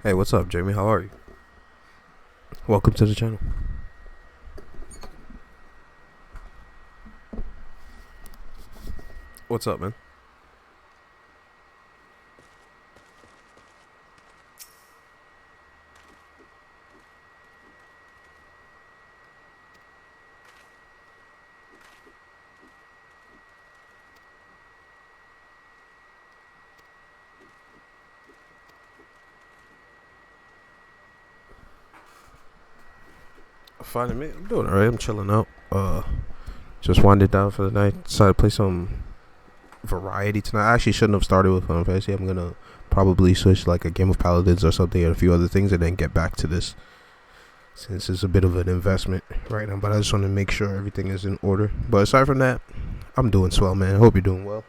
Hey, what's up, Jamie? How are you? Welcome to the channel. What's up, man? Fine, me. I'm doing alright. I'm chilling out. Just winded down for the night. Decided to play some variety tonight. I actually shouldn't have started with Final Fantasy. I'm gonna probably switch like a game of Paladins or something and a few other things, and then get back to this since it's a bit of an investment right now. But I just want to make sure everything is in order. But aside from that, I'm doing swell, man. I hope you're doing well.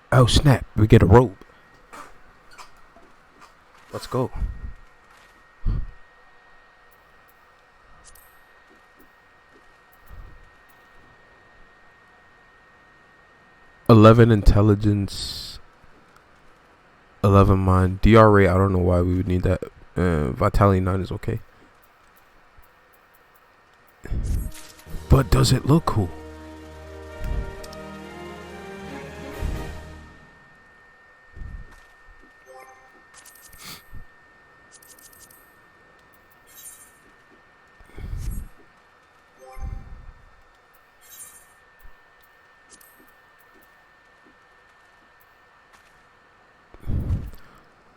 Oh snap! We get a robe. Let's go. 11 intelligence, 11 mind. DR rate, I don't know why we would need that. Vitality 9 is okay. But does it look cool?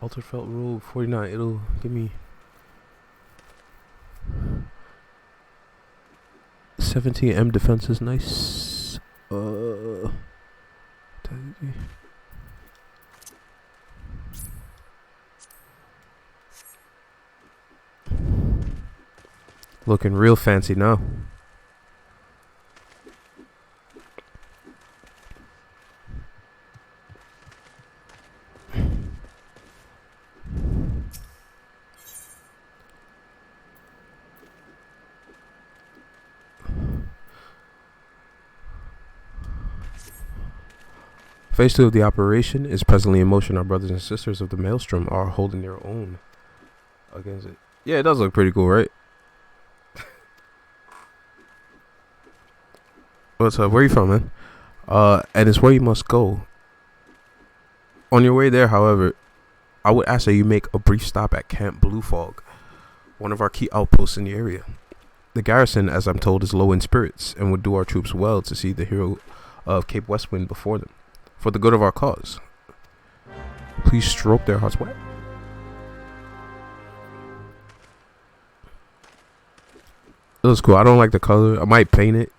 Altered felt rule 49. It'll give me 17 M defense is nice. Looking real fancy now. Phase 2 of the operation is presently in motion. Our brothers and sisters of the Maelstrom are holding their own against it. Yeah, it does look pretty cool, right? What's up? Where are you from, man? And it's where you must go. On your way there, however, I would ask that you make a brief stop at Camp Blue Fog, one of our key outposts in the area. The garrison, as I'm told, is low in spirits and would do our troops well to see the hero of Cape Westwind before them, for the good of our cause. Please stroke their hearts. What? It looks cool. I don't like the color. I might paint it.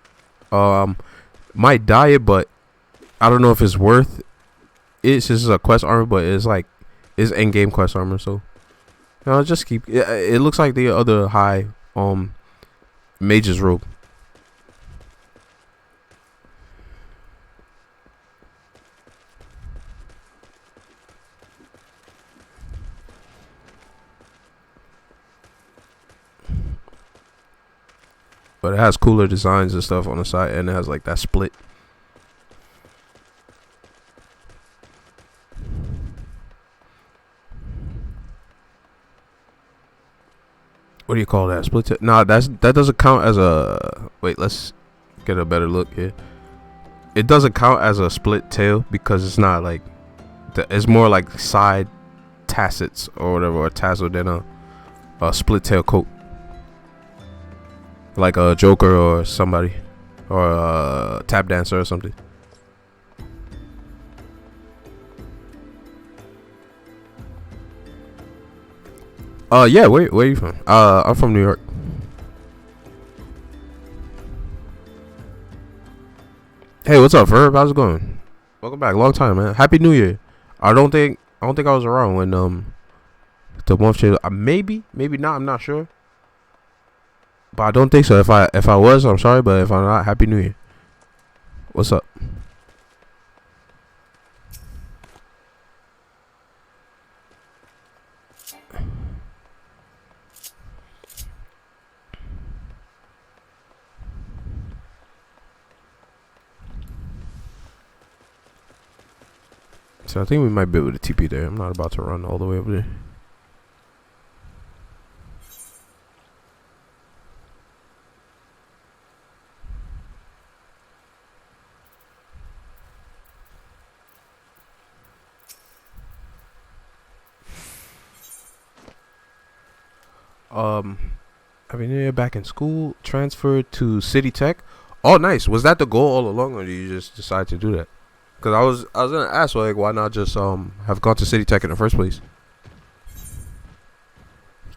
Might dye it, but I don't know if it's worth it. It's just a quest armor, but it's like it's in-game quest armor, so I'll just keep it. It looks like the other high mage's robe. But it has cooler designs and stuff on the side, and it has like that split. What do you call that? Split tail? Nah, that doesn't count as a. Wait, let's get a better look here. It doesn't count as a split tail because it's not like. It's more like side tassets or whatever, or tassel than a split tail coat. Like a Joker or somebody, or a tap dancer or something. Yeah, where are you from? I'm from New York. Hey, what's up, Ferb? How's it going? Welcome back. Long time, man. Happy New Year. I don't think I was around when The month change. Maybe not. I'm not sure. But I don't think so. If I was, I'm sorry. But if I'm not, Happy New Year. What's up? So I think we might be able to TP there. I'm not about to run all the way over there. I mean, yeah, back in school, transferred to City Tech. Oh, nice. Was that the goal all along, or did you just decide to do that? Because I was gonna ask, like, why not just have gone to City Tech in the first place?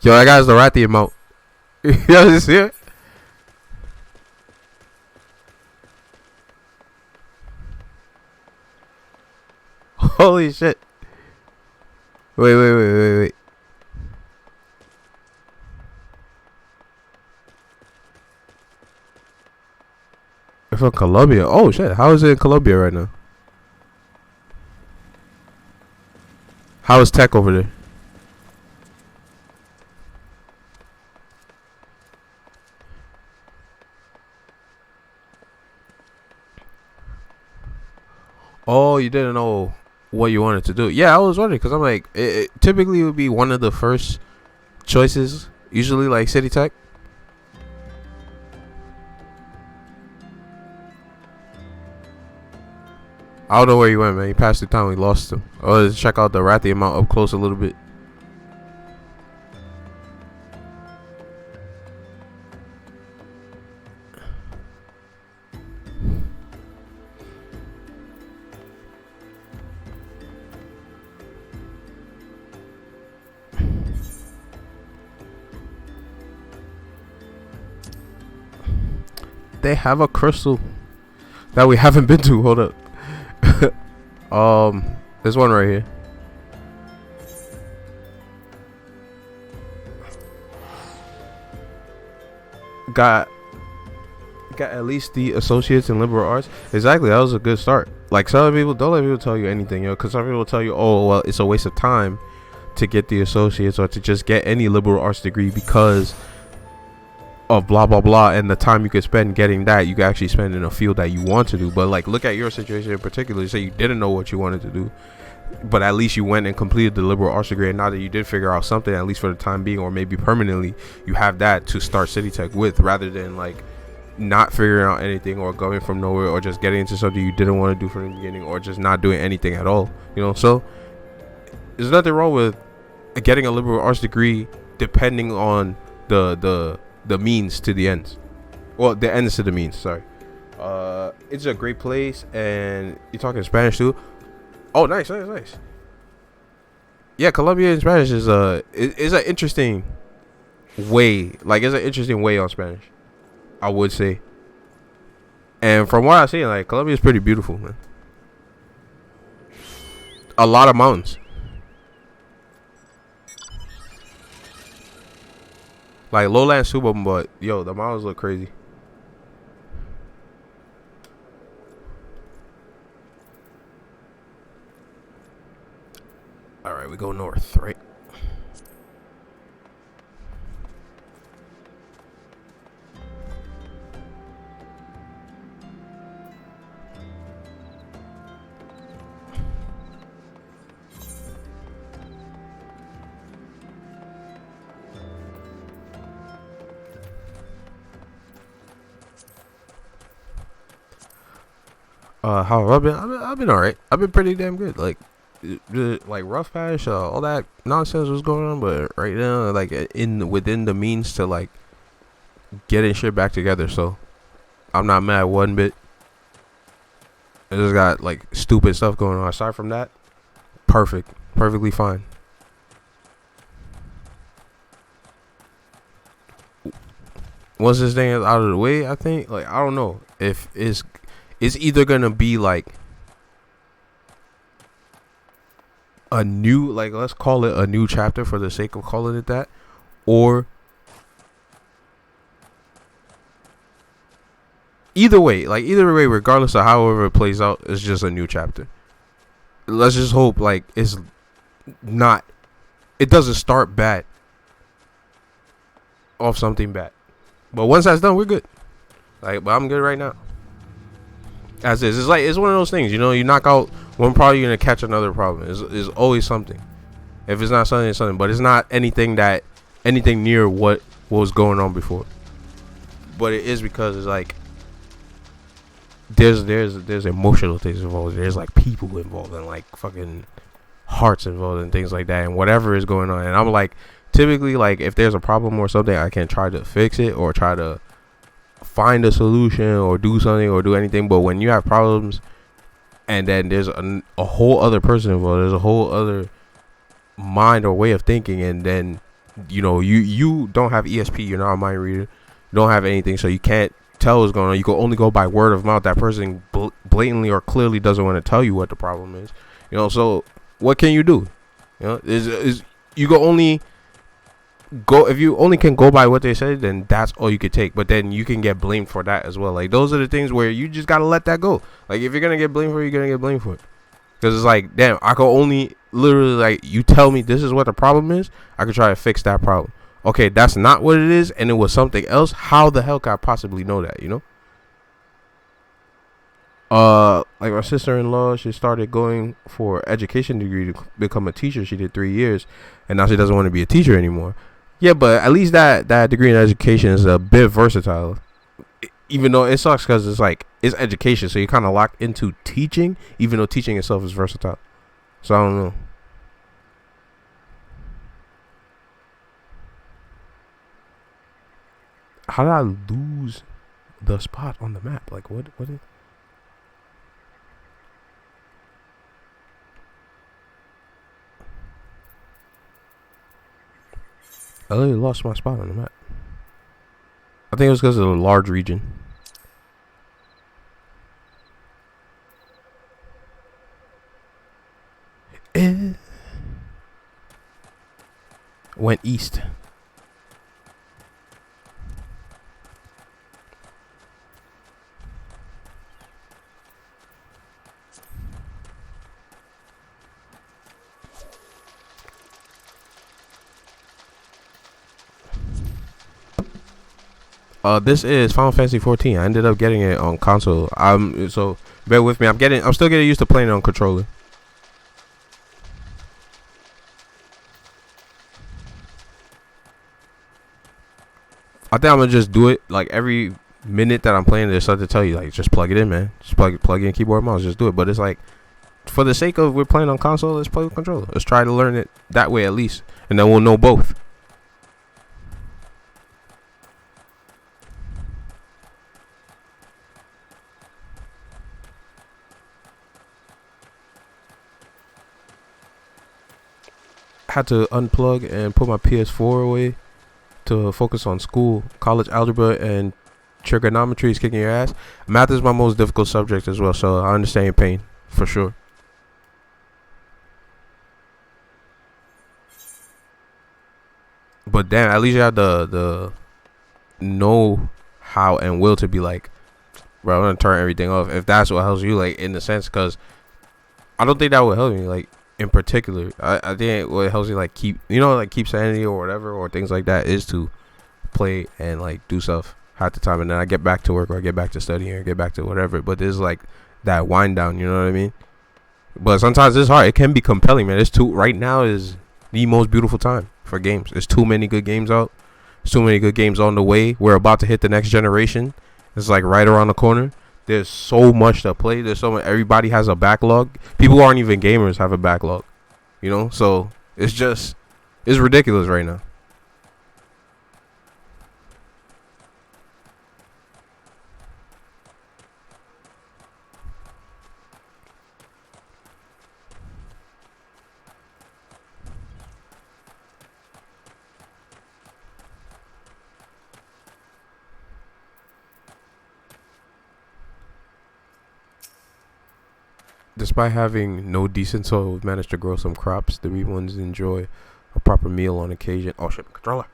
Yo, that guy's the Ratty amount. Yo, this here. Holy shit! Wait. You're from Colombia. Oh shit! How is it in Colombia right now? How is tech over there? Oh, you didn't know what you wanted to do. Yeah, I was wondering because I'm like, it typically would be one of the first choices. Usually, like City Tech. I don't know where you went, man. You passed the time. We lost him. Oh, let's check out the Ratty amount up close a little bit. They have a crystal that we haven't been to. Hold up. There's one right here. Got at least the associates in liberal arts. Exactly, that was a good start. Like some people, don't let people tell you anything, yo. Because some people tell you, oh well, it's a waste of time to get the associates or to just get any liberal arts degree because of blah blah blah, and the time you could spend getting that you could actually spend in a field that you want to do. But like, look at your situation in particular. You say you didn't know what you wanted to do, but at least you went and completed the liberal arts degree, and now that you did figure out something, at least for the time being, or maybe permanently, you have that to start City Tech with, rather than like not figuring out anything or going from nowhere or just getting into something you didn't want to do from the beginning or just not doing anything at all, you know. So there's nothing wrong with getting a liberal arts degree depending on the means to the ends. Well, the ends to the means, sorry. It's a great place. And you're talking Spanish too? Oh, nice. Yeah, Colombian Spanish is an interesting way. Like, it's an interesting way on Spanish, I would say. And from what I see, like, Colombia is pretty beautiful, man. A lot of mountains. Like lowland super, but yo, the mountains look crazy. All right, we go north, right? How have I been? I've been all right. I've been pretty damn good. Like rough patch, all that nonsense was going on, but right now, like in within the means to like getting shit back together. So I'm not mad one bit. I just got like stupid stuff going on. Aside from that, perfectly fine. Once this thing is out of the way, I think, like, I don't know if it's either gonna be like a new, like, let's call it a new chapter for the sake of calling it that, or either way, regardless of however it plays out, it's just a new chapter. Let's just hope like it's not, it doesn't start bad off something bad. But once that's done, we're good. Like, but I'm good right now. As is, it's like, it's one of those things, you know. You knock out one problem, you're gonna catch another problem. It's always something. If it's not something, it's something. But it's not anything near what was going on before. But it is because it's like there's emotional things involved. There's like people involved and like fucking hearts involved and things like that, and whatever is going on. And I'm like, typically, like, if there's a problem or something, I can try to fix it or try to find a solution or do something or do anything. But when you have problems and then there's a whole other person involved, there's a whole other mind or way of thinking, and then you don't have ESP, you're not a mind reader, you don't have anything, so you can't tell what's going on. You can only go by word of mouth. That person blatantly or clearly doesn't want to tell you what the problem is, so what can you do? Is you can only go, if you only can go by what they said, then that's all you could take. But then you can get blamed for that as well. Like, those are the things where you just gotta let that go. Like, if you're gonna get blamed for it, you're gonna get blamed for it. Because it's like, damn, I can only literally, like, you tell me this is what the problem is, I could try to fix that problem. Okay, that's not what it is, and it was something else. How the hell could I possibly know that, Like, my sister-in-law, she started going for education degree to become a teacher. She did 3 years, and now she doesn't want to be a teacher anymore. Yeah, but at least that degree in education is a bit versatile. Even though it sucks because it's like, it's education, so you're kind of locked into teaching, even though teaching itself is versatile. So I don't know. How did I lose the spot on the map? Like, what is... I literally lost my spot on the map. I think it was because of a large region. It went east. This is Final Fantasy 14. I ended up getting it on console. So bear with me. I'm still getting used to playing it on controller. I think I'm gonna just do it like every minute that I'm playing. There's something to tell you, like, just plug it in, man. Just plug in keyboard and mouse. Just do it. But it's like, for the sake of we're playing on console, let's play with controller. Let's try to learn it that way at least, and then we'll know both. Had to unplug and put my PS4 away to focus on school. College algebra and trigonometry is kicking your ass. Math is my most difficult subject as well, so I understand your pain for sure. But damn, at least you have the know how and will to be like, bro, I'm gonna turn everything off, if that's what helps you, like, in the sense, because I don't think that would help me, like, in particular. I think what helps you, like, keep sanity or whatever, or things like that, is to play and, like, do stuff half the time, and then I get back to work, or I get back to studying, or get back to whatever. But there's like that wind down, you know what I mean? But sometimes it's hard. It can be compelling, man. Right now is the most beautiful time for games. There's too many good games out. There's too many good games on the way. We're about to hit the next generation. It's like right around the corner. There's so much to play. There's so much. Everybody has a backlog. People who aren't even gamers have a backlog, so it's ridiculous right now. Despite having no decent soil, we've managed to grow some crops. The wee ones enjoy a proper meal on occasion. Oh shit, my controller.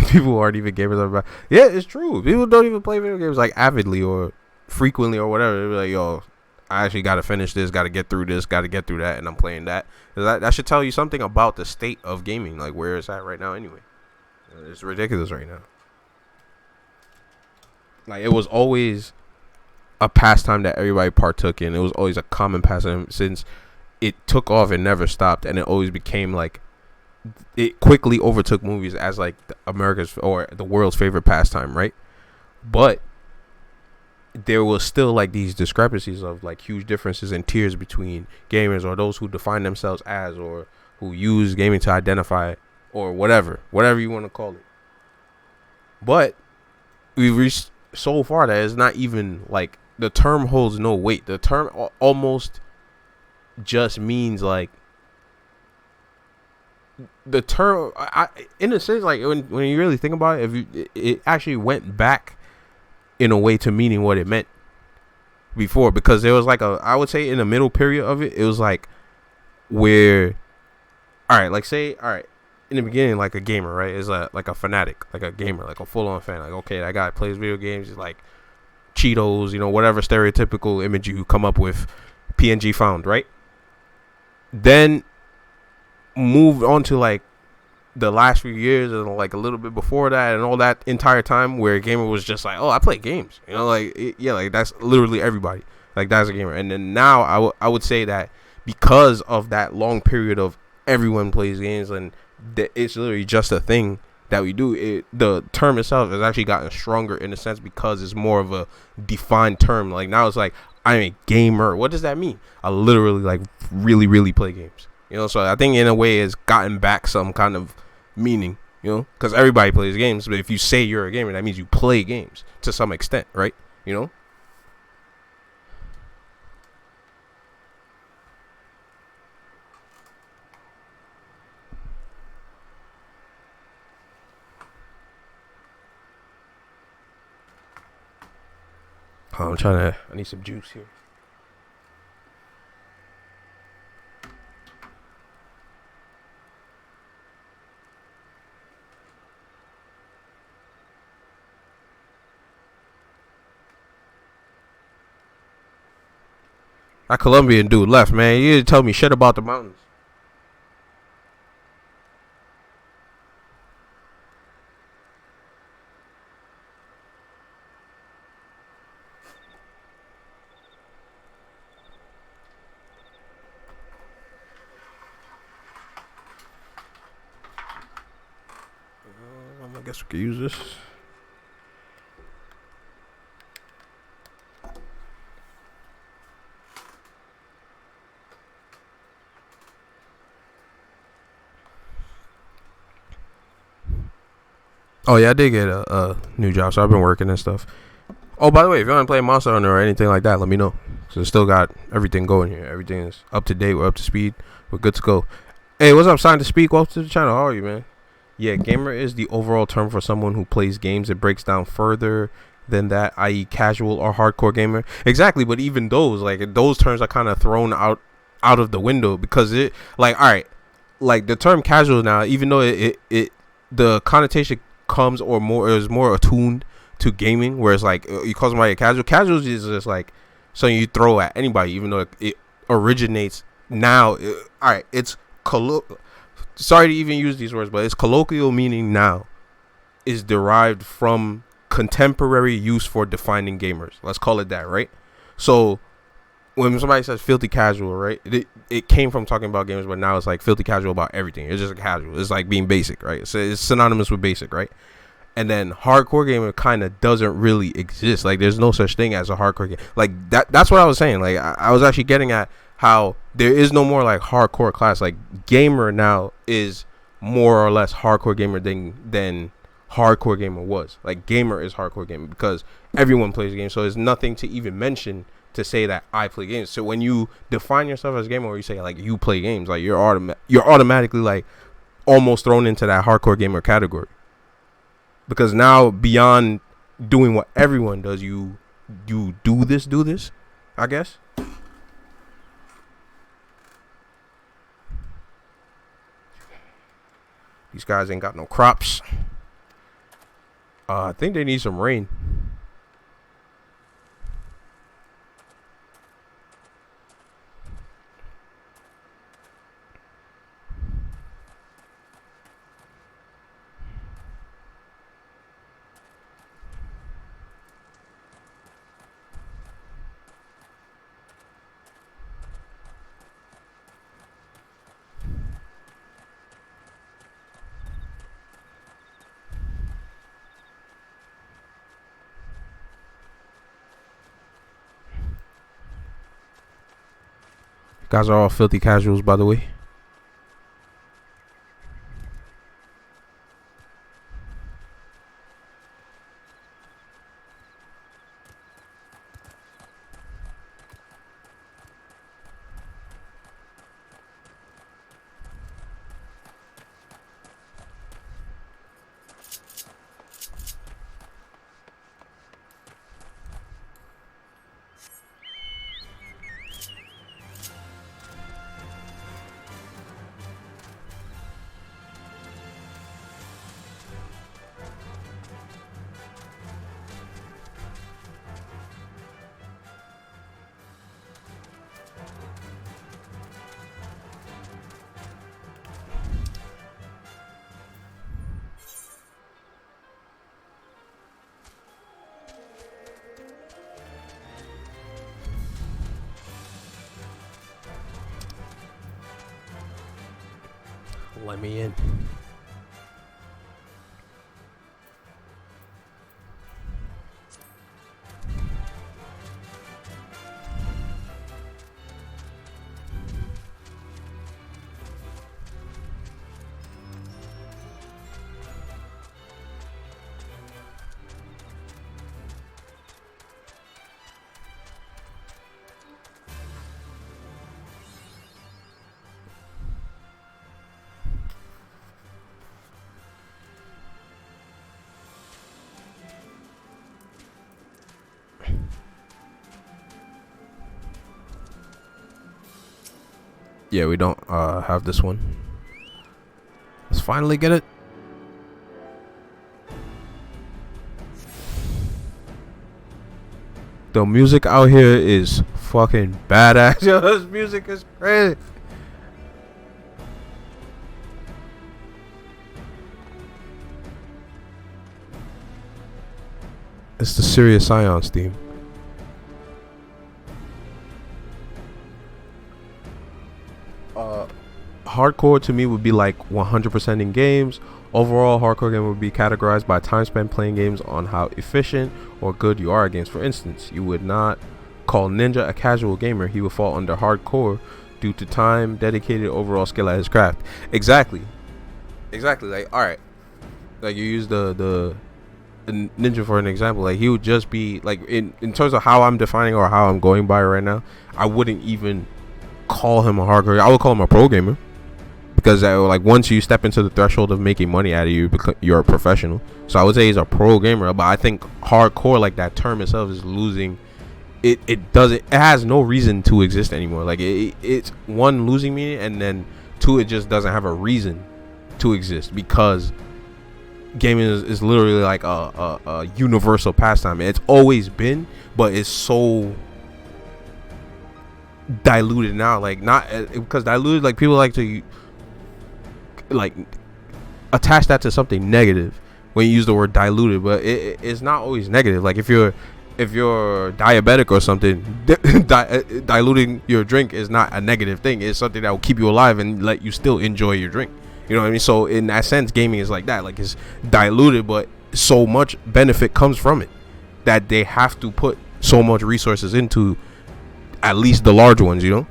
People aren't even gamers about. Yeah, it's true. People don't even play video games like avidly or frequently or whatever. They're like, yo, I actually got to finish this, got to get through this, got to get through that, and I'm playing that. That should tell you something about the state of gaming, like where it's at right now. Anyway, it's ridiculous right now. Like, it was always a pastime that everybody partook in. It was always a common pastime since it took off and never stopped, and it always became like it quickly overtook movies as like America's or the world's favorite pastime, right? But there was still like these discrepancies of like huge differences in tiers between gamers or those who define themselves as or who use gaming to identify or whatever you want to call it. But we've reached so far that it's not even like the term holds no weight. The term almost just means like the term in a sense, like when you really think about it, it actually went back in a way to meaning what it meant before, because there was like I would say in the middle period of it, it was like where, all right, like say, all right, in the beginning, like a gamer, right, is like a fanatic, like a gamer, like a full-on fan, like, okay, that guy plays video games, he's like Cheetos, whatever stereotypical image you come up with, PNG found, right? Then moved on to like the last few years and like a little bit before that and all that entire time where a gamer was just like, oh, I play games, like yeah, like that's literally everybody, like that's a gamer. And then now I would say that because of that long period of everyone plays games and it's literally just a thing that we do, the term itself has actually gotten stronger in a sense because it's more of a defined term. Like now it's like, I'm a gamer. What does that mean? I literally like really play games. So I think in a way it's gotten back some kind of meaning, because everybody plays games. But if you say you're a gamer, that means you play games to some extent, right? I need some juice here. That Colombian dude left, man. You didn't tell me shit about the mountains. I guess we could use this. Oh yeah, I did get a new job, so I've been working and stuff. Oh, by the way, if you want to play Monster Hunter or anything like that, let me know. So still got everything going here. Everything is up to date. We're up to speed. We're good to go. Hey, what's up, Sign to Speak? Welcome to the channel. How are you, man? Yeah, gamer is the overall term for someone who plays games. It breaks down further than that, i.e. casual or hardcore gamer. Exactly, but even those terms are kind of thrown out of the window because it, like, all right, like the term casual now, even though it the connotation comes or more is more attuned to gaming, where it's like you call somebody a casual. Casual is just like something you throw at anybody, even though it originates now. All right, it's sorry to even use these words, but its colloquial meaning now is derived from contemporary use for defining gamers. Let's call it that, right? So when somebody says filthy casual, right, it came from talking about gamers, but now it's like filthy casual about everything. It's just casual. It's like being basic, right? So it's synonymous with basic, right? And then hardcore gamer kind of doesn't really exist. Like there's no such thing as a hardcore game. Like that's what I was saying. Like I was actually getting at how there is no more like hardcore class. Like gamer now is more or less hardcore gamer than hardcore gamer was. Like gamer is hardcore gamer because everyone plays games. So there's nothing to even mention to say that I play games. So when you define yourself as a gamer, or you say like you play games, like you're automatically like almost thrown into that hardcore gamer category. Because now beyond doing what everyone does, you do this. I guess. These guys ain't got no crops. I think they need some rain. Guys are all filthy casuals, by the way. Let me in. Yeah, we don't have this one. Let's finally get it. The music out here is fucking badass. Yo, this music is crazy. It's the Serious Scions theme. Hardcore to me would be like 100% in games. Overall, hardcore game would be categorized by time spent playing games on how efficient or good you are at games. For instance, you would not call Ninja a casual gamer. He would fall under hardcore due to time, dedicated, overall skill at his craft. Exactly. Like, all right, like you use the Ninja for an example. Like he would just be like in terms of how I'm defining or how I'm going by right now. I wouldn't even call him a hardcore. I would call him a pro gamer. Because like once you step into the threshold of making money out of you, you're a professional. So I would say he's a pro gamer, but I think hardcore, like that term itself, is losing. It doesn't. It has no reason to exist anymore. Like it's one, losing meaning, and then two, it just doesn't have a reason to exist because gaming is literally like a universal pastime. It's always been, but it's so diluted now. Like not because diluted. Like people like to like attach that to something negative when you use the word diluted, but it's not always negative. Like if you're diabetic or something, diluting your drink is not a negative thing. It's something that will keep you alive and let you still enjoy your drink. You know what I mean? So in that sense, gaming is like that. Like it's diluted, but so much benefit comes from it that they have to put so much resources into at least the large ones, you know?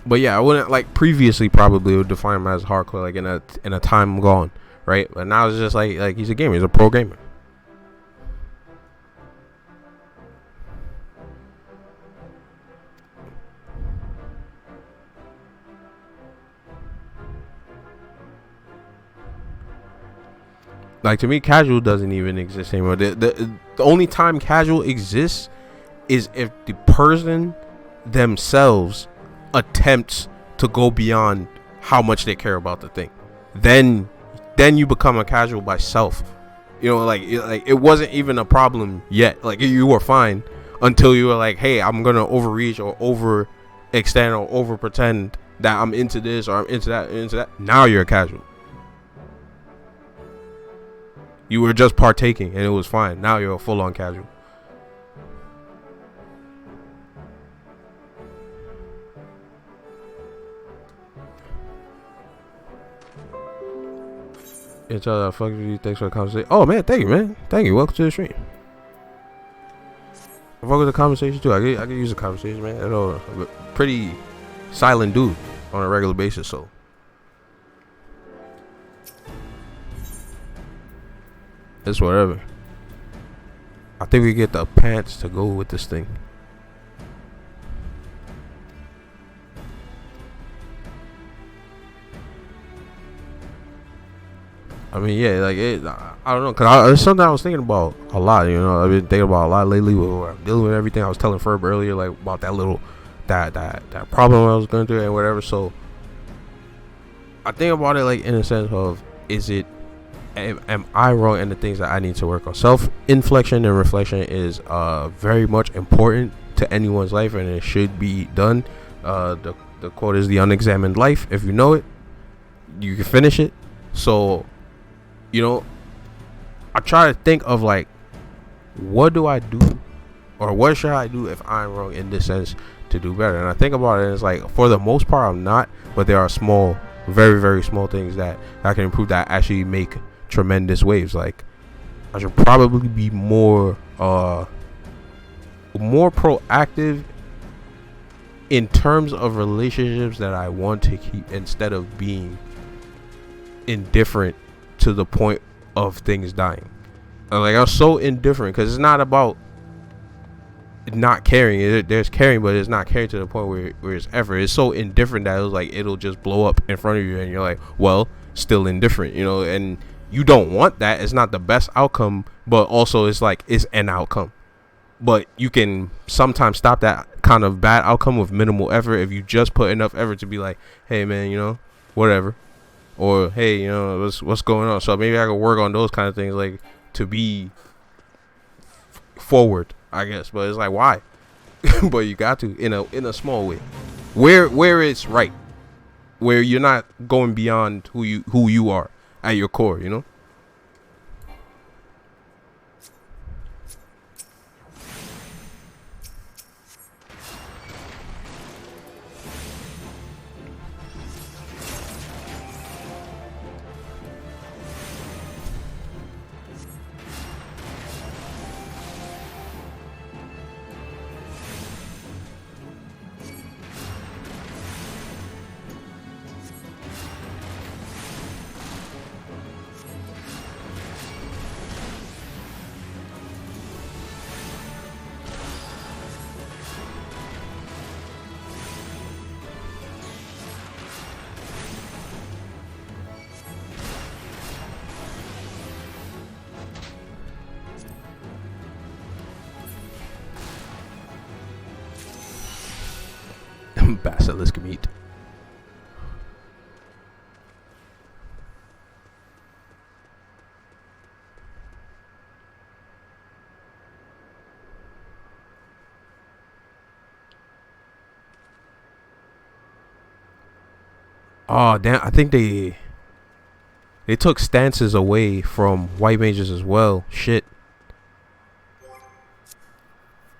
But yeah, I wouldn't like previously probably would define him as hardcore, like in a time gone, right? But now it's just like he's a gamer, he's a pro gamer. Like, to me, casual doesn't even exist anymore. The only time casual exists is if the person themselves attempts to go beyond how much they care about the thing. Then you become a casual by self. You know, like it wasn't even a problem yet. Like, you were fine until you were like, hey, I'm gonna overreach or overextend or over pretend that I'm into this or I'm into that. Now you're a casual. You were just partaking and it was fine. Now you're a full-on casual. It's fuck you. Thanks for the conversation. Oh man, thank you, man. Thank you. Welcome to the stream. Fuck with the conversation too. I can use the conversation, man. I know I'm a pretty silent dude on a regular basis, so it's whatever. I think we get the pants to go with this thing. I mean, yeah, like I don't know, cause it's something I was thinking about a lot. You know, I've been thinking about a lot lately with I'm dealing with everything. I was telling Ferb earlier, like about that little that problem I was going through and whatever. So I think about it like in a sense of, am I wrong in the things that I need to work on? Self-inflection and reflection is very much important to anyone's life, and it should be done. The quote is, the unexamined life. If you know it, you can finish it. So, you know, I try to think of like, what do I do, or what should I do if I'm wrong in this sense to do better? And I think about it, and it's like, for the most part, I'm not, but there are small, very, very small things that I can improve that actually make tremendous waves. Like, I should probably be more proactive in terms of relationships that I want to keep, instead of being indifferent to the point of things dying. Like, I'm so indifferent because it's not about not caring. There's caring, but it's not caring to the point where it's effort. It's so indifferent that it was like, it'll just blow up in front of you and you're like, well, still indifferent, you know. And you don't want that. It's not the best outcome, but also it's like, it's an outcome. But you can sometimes stop that kind of bad outcome with minimal effort if you just put enough effort to be like, hey man, you know, whatever. Or hey, you know, what's going on? So maybe I can work on those kind of things, like to be forward, I guess. But it's like, why? But you got to in a small way, where it's right, where you're not going beyond who you are at your core, you know. Basilisk meat. Oh damn! I think they took stances away from white mages as well. Shit.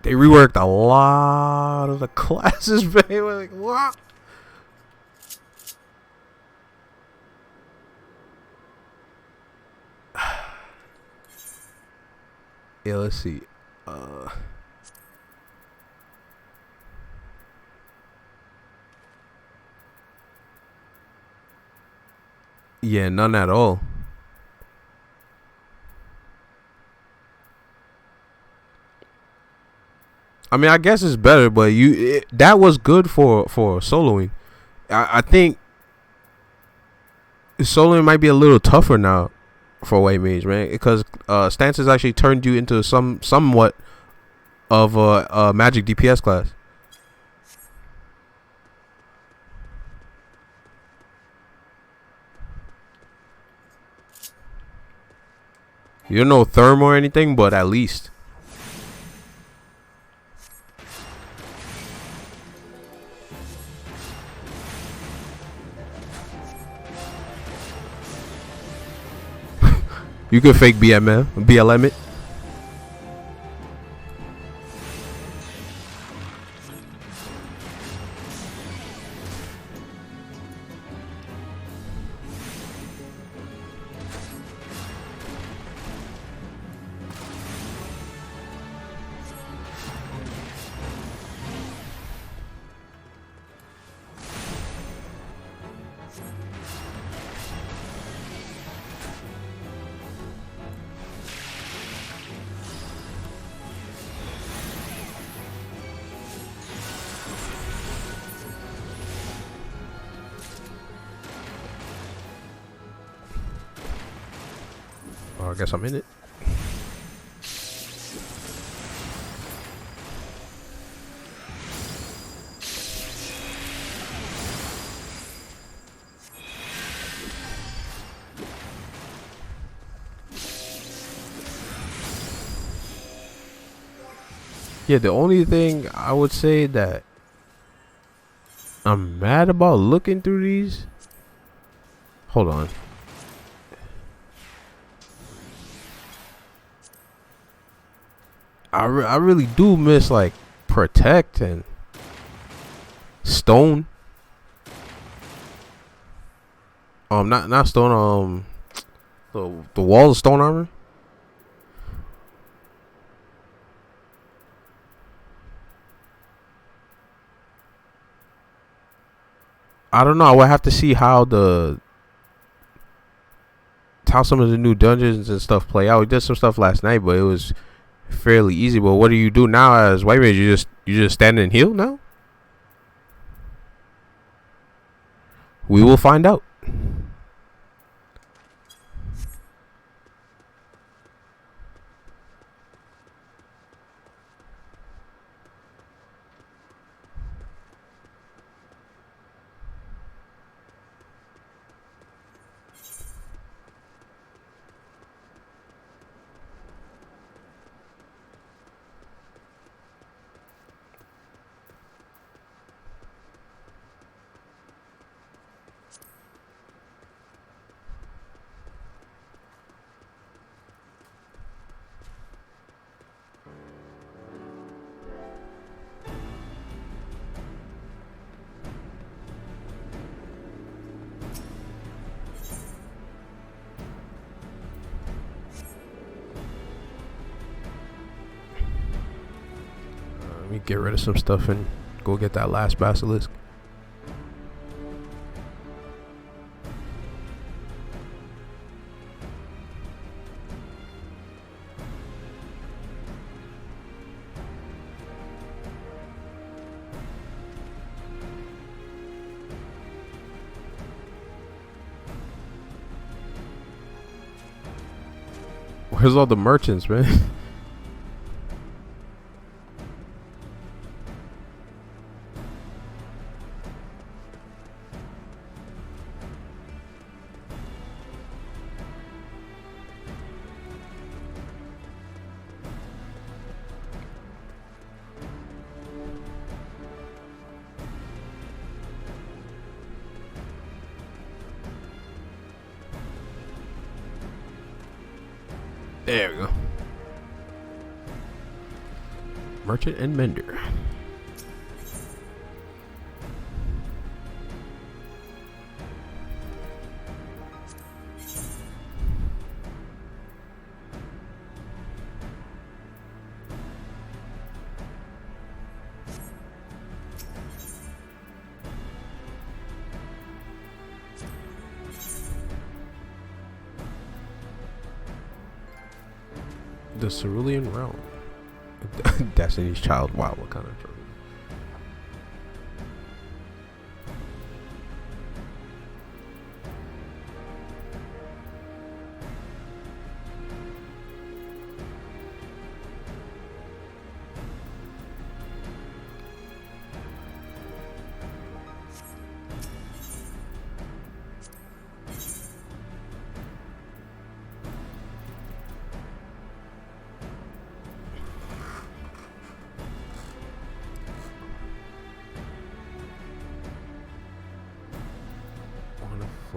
They reworked a lot of the classes, baby. Like, what? Yeah, let's see. Yeah, none at all. I mean, I guess it's better, but that was good for soloing. I think soloing might be a little tougher now, for white mage, man, because stances actually turned you into somewhat of a magic DPS class. You're no therm or anything, but at least. You could fake BLM it. Oh, I guess I'm in it. Yeah, the only thing I would say that I'm mad about looking through these. Hold on. I really do miss like protect and stone. Not stone. The walls of stone armor. I don't know. I would have to see how some of the new dungeons and stuff play out. We did some stuff last night, but it was fairly easy. But what do you do now as white mage? You just stand and heal now? We will find out. Let me get rid of some stuff and go get that last basilisk. Where's all the merchants, man? There we go. Merchant and mender. The Cerulean Realm. Destiny's Child. Wow, what kind of trouble?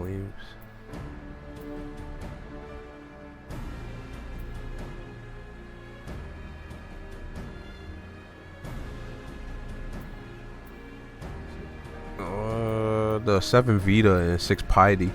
flames. The 7 Vita and 6 Piety.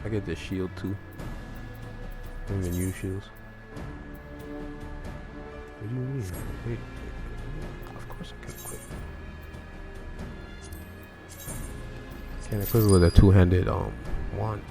I get this shield too. I don't even use shields. What do you mean? Wait. Of course I can equip. Can't equip it with a two-handed wand.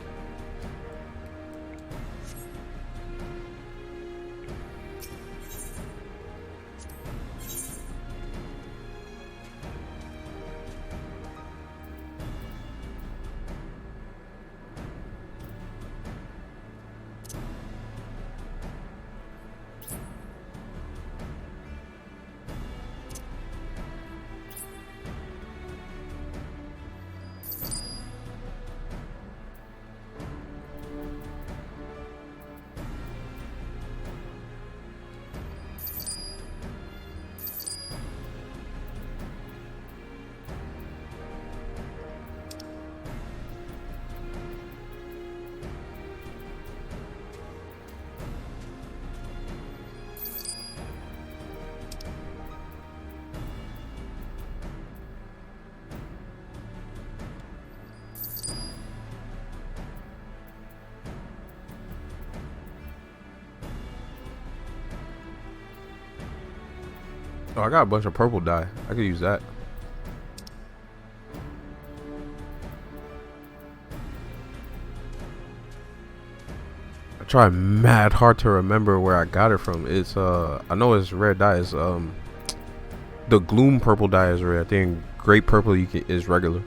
Oh, I got a bunch of purple dye. I could use that. I try mad hard to remember where I got it from. It's I know it's red dye. It's the gloom purple dye is red. I think great purple is regular.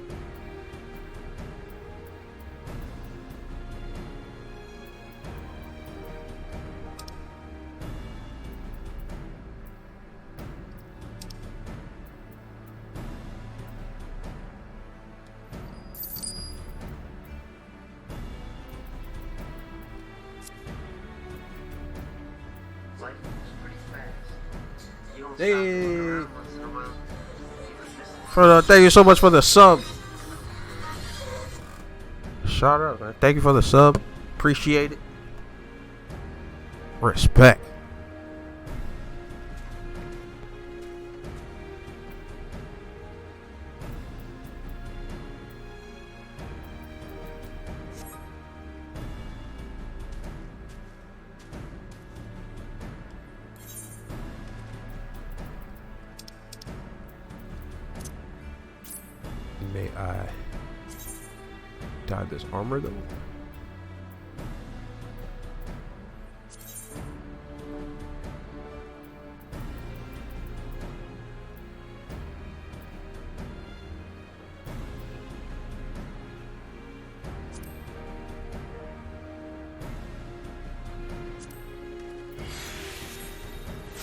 Hey, thank you so much for the sub. Shout out, man. Thank you for the sub. Appreciate it. Respect. May I dye this armor though?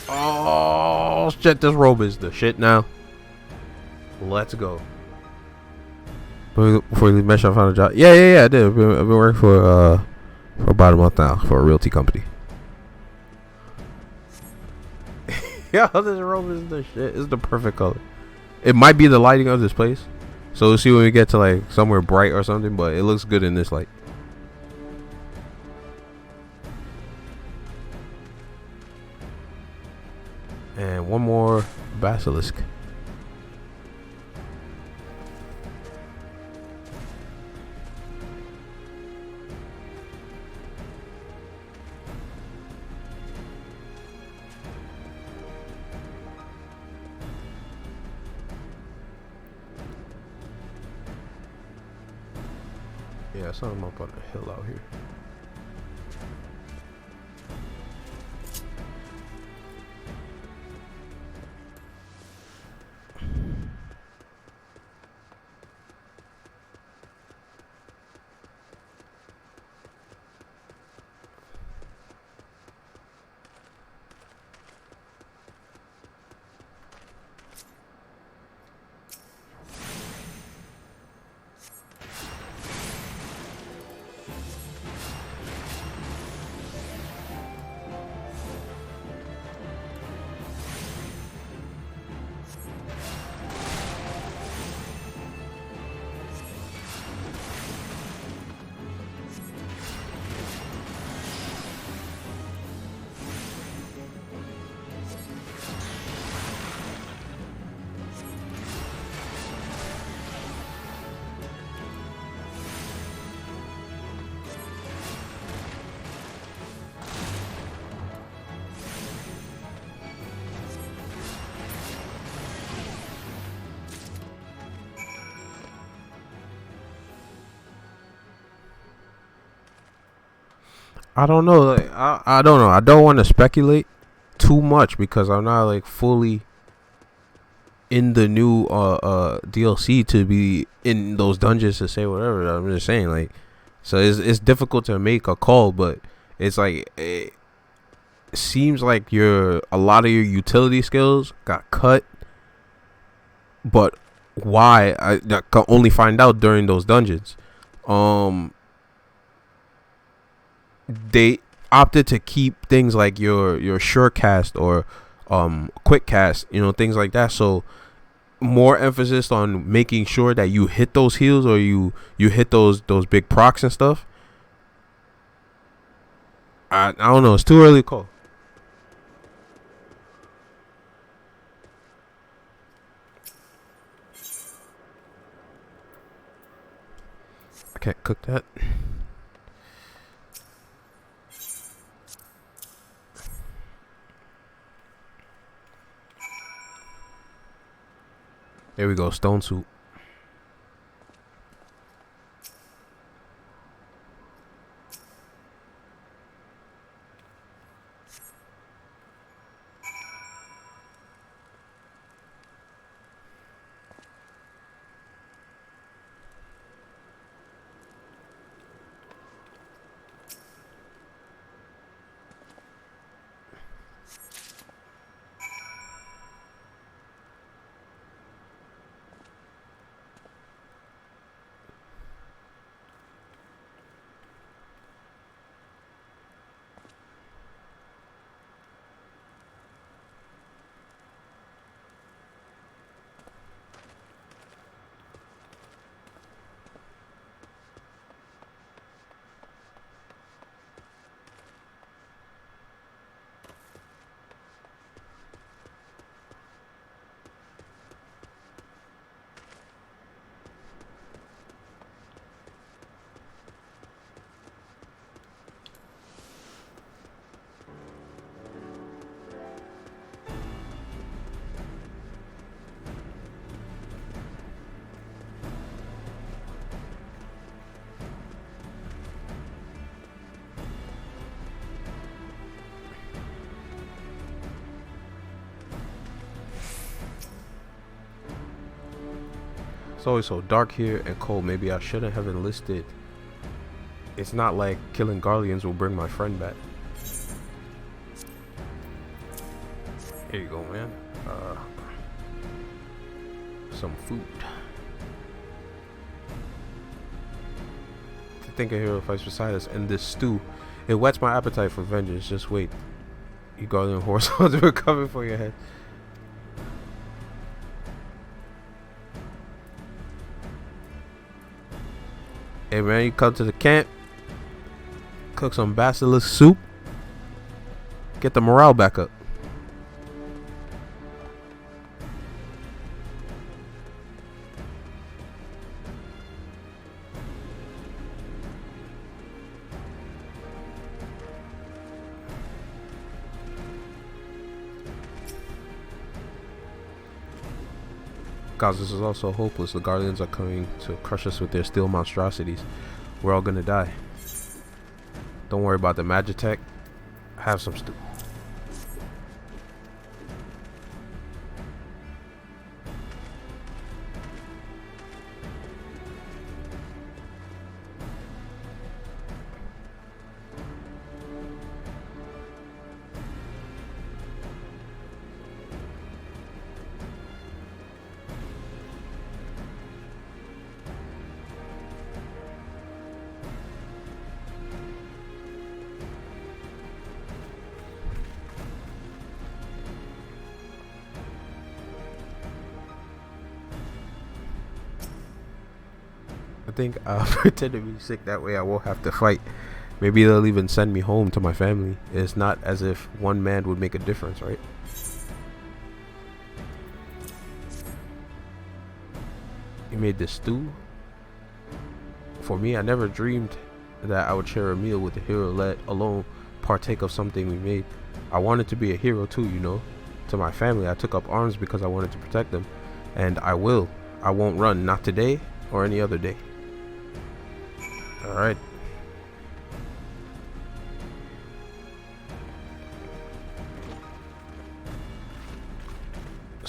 Oh shit, this robe is the shit now. Let's go. Before you leave Mesh, I found a job. Yeah, I did. I've been working for about a month now for a realty company. Yeah, this robe is the shit. It's the perfect color. It might be the lighting of this place, so we'll see when we get to like somewhere bright or something. But it looks good in this light. And one more basilisk. Yeah, I saw him up on the hill out here. I don't know. Like, I don't know. I don't want to speculate too much because I'm not like fully in the new DLC to be in those dungeons to say whatever. I'm just saying, like, so it's difficult to make a call, but it's like it seems like a lot of your utility skills got cut, but why I can only find out during those dungeons. They opted to keep things like your sure cast or quick cast, things like that. So more emphasis on making sure that you hit those heals or you hit those big procs and stuff. I don't know. It's too early to call. I can't cook that. There we go. Stone soup. It's always so dark here and cold. Maybe I shouldn't have enlisted. It's not like killing Guardians will bring my friend back. Here you go, man. Some food. To think a hero fights beside us in this stew. It whets my appetite for vengeance. Just wait. You Guardian horse are coming for your head. Hey man, you come to the camp, cook some basilisk soup, get the morale back up. Guys, this is also hopeless. The Guardians are coming to crush us with their steel monstrosities. We're all gonna die. Don't worry about the Magitech. Have some stew. I think I'll pretend to be sick, that way I won't have to fight. Maybe they'll even send me home to my family. It's not as if one man would make a difference, right? You made this stew? For me, I never dreamed that I would share a meal with a hero, let alone partake of something we made. I wanted to be a hero too, you know. To my family, I took up arms because I wanted to protect them. And I will. I won't run, not today or any other day. Alright.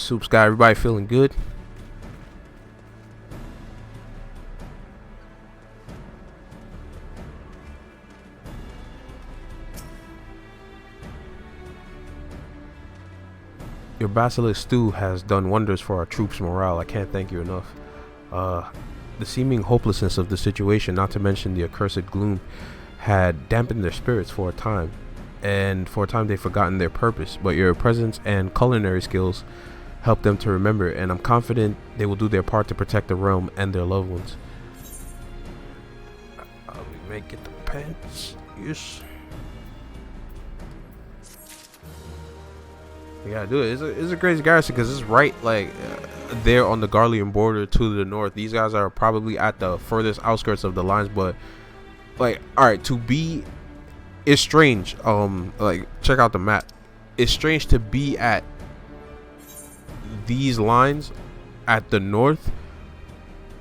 Soup's got everybody feeling good. Your basilisk stew has done wonders for our troops' morale. I can't thank you enough. The seeming hopelessness of the situation, not to mention the accursed gloom, had dampened their spirits for a time, and for a time they'd forgotten their purpose. But your presence and culinary skills helped them to remember, and I'm confident they will do their part to protect the realm and their loved ones. We may get the pants. Yes. We gotta do it. It's a crazy garrison because it's right there on the Garlean border to the north. These guys are probably at the furthest outskirts of the lines, but like, all right, to be, it's strange. Like, check out the map. It's strange to be at these lines at the north,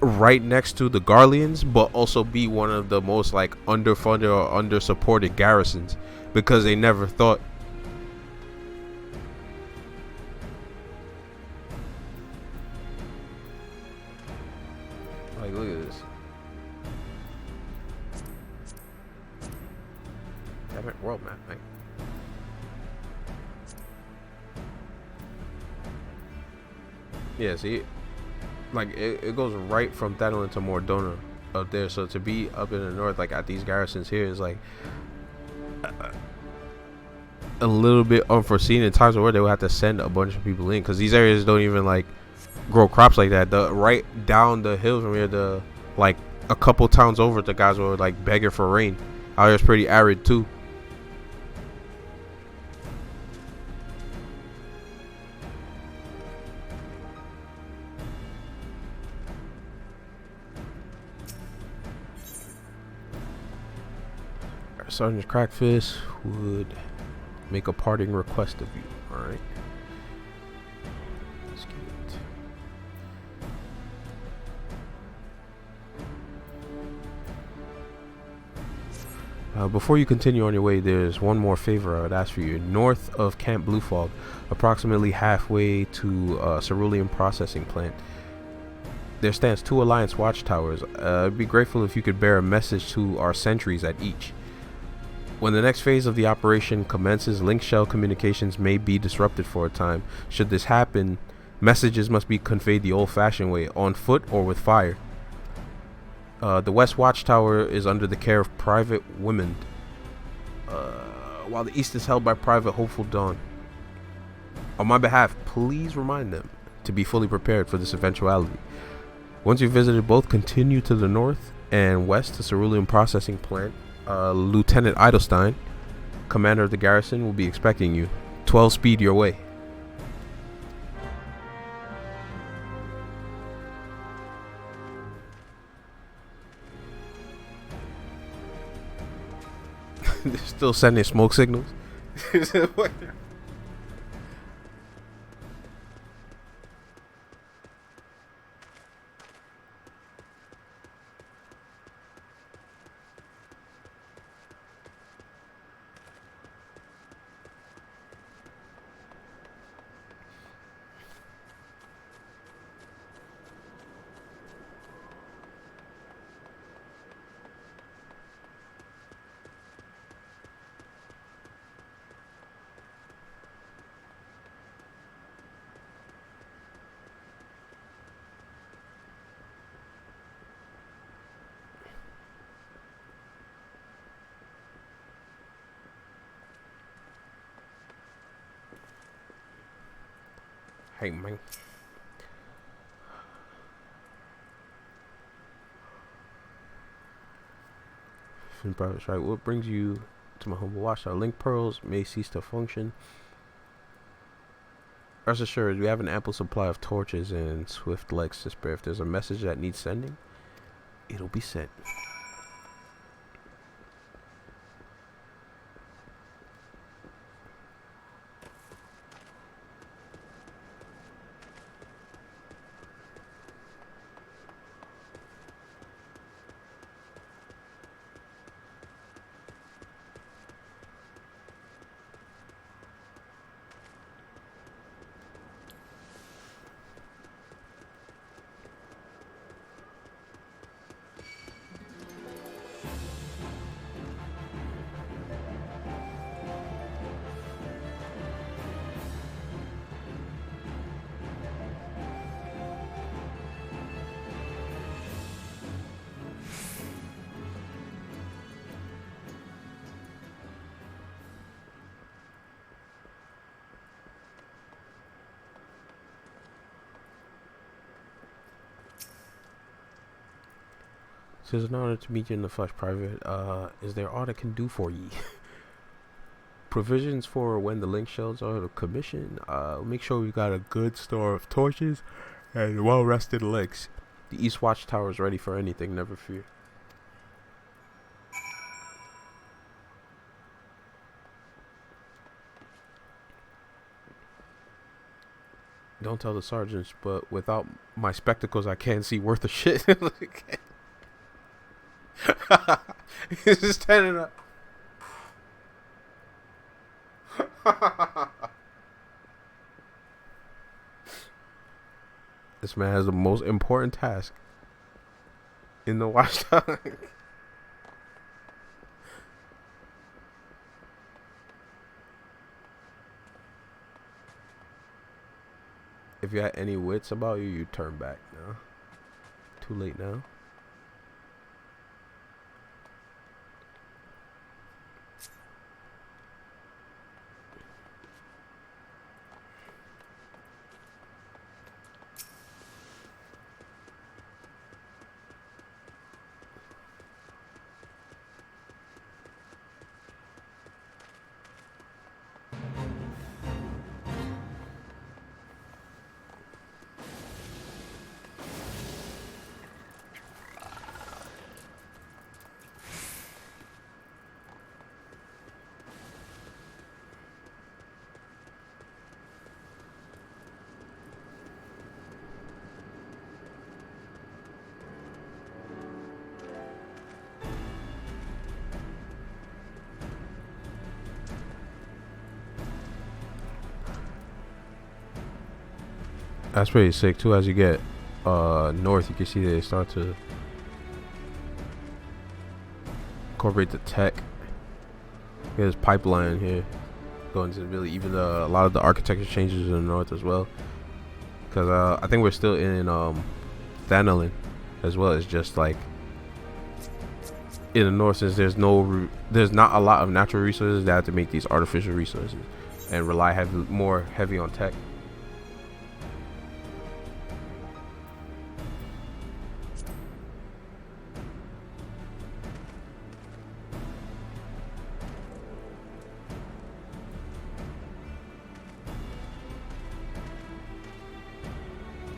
right next to the Garleans, but also be one of the most like underfunded or undersupported garrisons because they never thought. Like, look at this. Damn it, world map, man. Yeah, see, like it goes right from Thaddeus to Mordona up there. So to be up in the north, like at these garrisons here, is like a little bit unforeseen in times where they would have to send a bunch of people in because these areas don't even like grow crops like that. The right down the hill from here, the like a couple towns over, the guys were like begging for rain. Out here it's pretty arid too. Sergeant Crackfist would make a parting request of you. Alright. Let's get it. Before you continue on your way, there's one more favor I would ask for you. North of Camp Blue Fog, approximately halfway to Cerulean Processing Plant, there stands 2 Alliance watchtowers. I'd be grateful if you could bear a message to our sentries at each. When the next phase of the operation commences, link shell communications may be disrupted for a time. Should this happen, messages must be conveyed the old-fashioned way, on foot or with fire. The West Watchtower is under the care of Private Women, while the East is held by Private Hopeful Dawn. On my behalf, please remind them to be fully prepared for this eventuality. Once you've visited both, continue to the north and west to Cerulean Processing Plant. Lieutenant Eidelstein, commander of the garrison, will be expecting you. 12 speed your way. They're still sending smoke signals. Hey, man. Private strike. What brings you to my humble watchtower? Link pearls may cease to function. Rest assured, we have an ample supply of torches and swift legs to spare. If there's a message that needs sending, it'll be sent. 'Tis an honor to meet you in the flesh, Private. Is there aught I can do for ye? Provisions for when the link shells are commissioned. Make sure we got a good store of torches and well-rested legs. The East Watchtower is ready for anything, never fear. Don't tell the sergeants, but without my spectacles, I can't see worth a shit. He's just standing up. This man has the most important task in the watchtower. If you had any wits about you, you turn back now. Too late now. That's pretty sick too. As you get north, you can see they start to incorporate the tech. There's pipeline here going to really even a lot of the architecture changes in the north as well. Because I think we're still in Thanalin as well. It's just like in the north, since there's not a lot of natural resources, they have to make these artificial resources and rely more heavy on tech.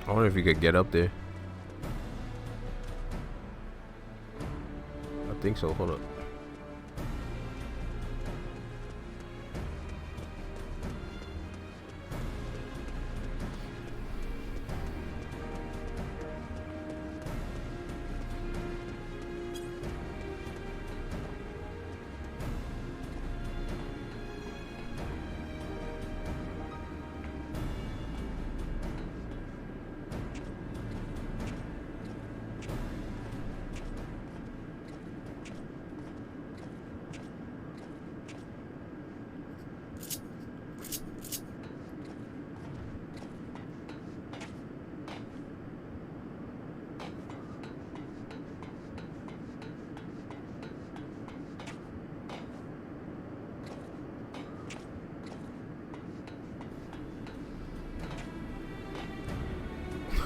I wonder if you could get up there. I think so. Hold up.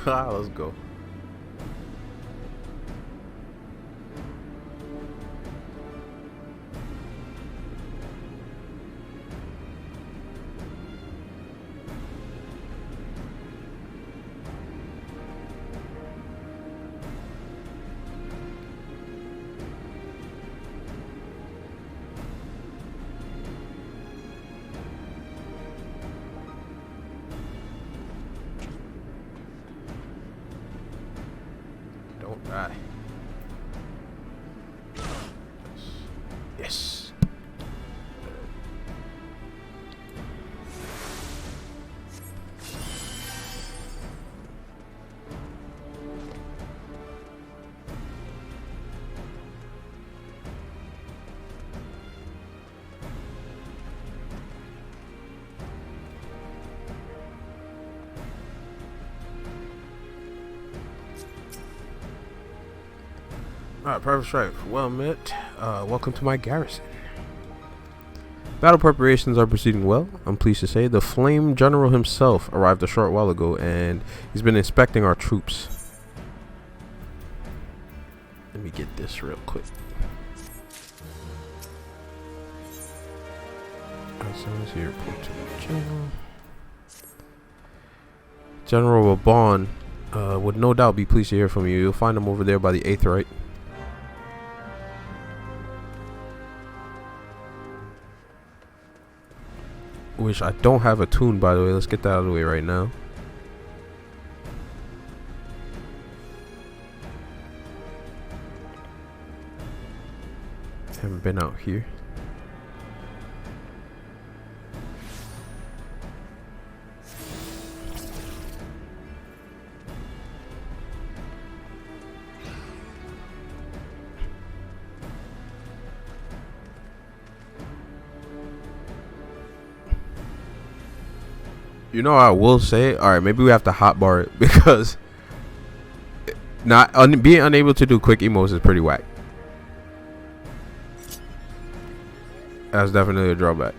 Let's go. Don't die. Yes. Alright, perfect strike. Well met. Welcome to my garrison. Battle preparations are proceeding well, I'm pleased to say. The Flame General himself arrived a short while ago, and he's been inspecting our troops. me get this real quick. Sounds here. Report to the general. General Raban would no doubt be pleased to hear from you. You'll find him over there by the 8th, right? Which I don't have a tune, by the way. Let's get that out of the way right now. Haven't been out here. You know, I will say, all right, maybe we have to hotbar it because being unable to do quick emotes is pretty whack. That's definitely a drawback.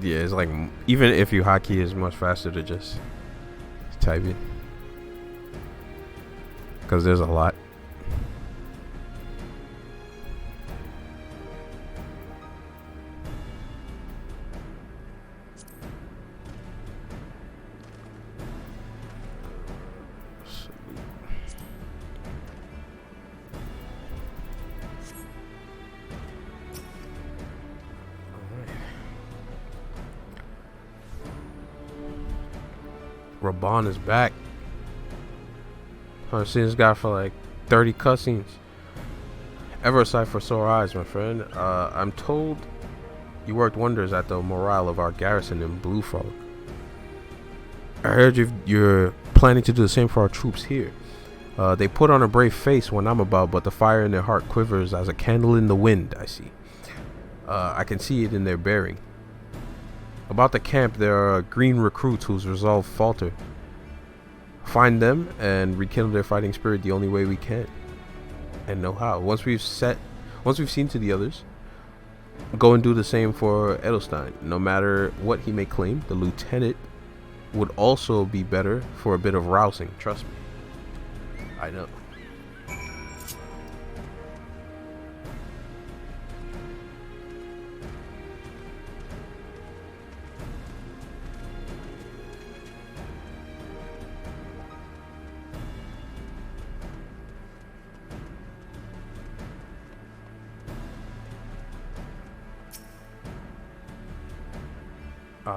Yeah, it's like, even if you hotkey, it's much faster to just type it. Because there's a lot. Raban is back. I've seen this guy for like 30 cutscenes. Ever a sight for sore eyes, my friend. I'm told you worked wonders at the morale of our garrison in Blue Frog. I heard you're planning to do the same for our troops here. They put on a brave face when I'm about, but the fire in their heart quivers as a candle in the wind, I see. I can see it in their bearing. About the camp, there are green recruits whose resolve falter. Find them and rekindle their fighting spirit the only way we can. And know how. Once we've seen to the others, go and do the same for Edelstein. No matter what he may claim, the lieutenant would also be better for a bit of rousing. Trust me. I know.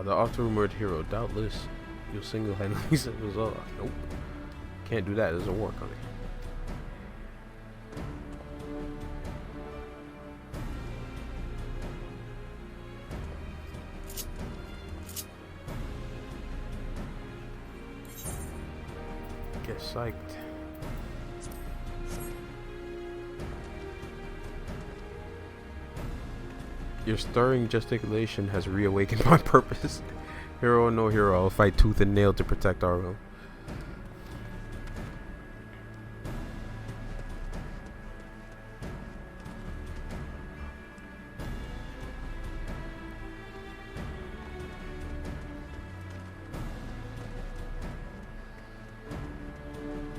The oft-rumored hero. Doubtless, you'll single-handedly set the result. Nope. Can't do that. There's a war coming. Get psyched. Your stirring gesticulation has reawakened my purpose. Hero or no hero, I'll fight tooth and nail to protect our realm.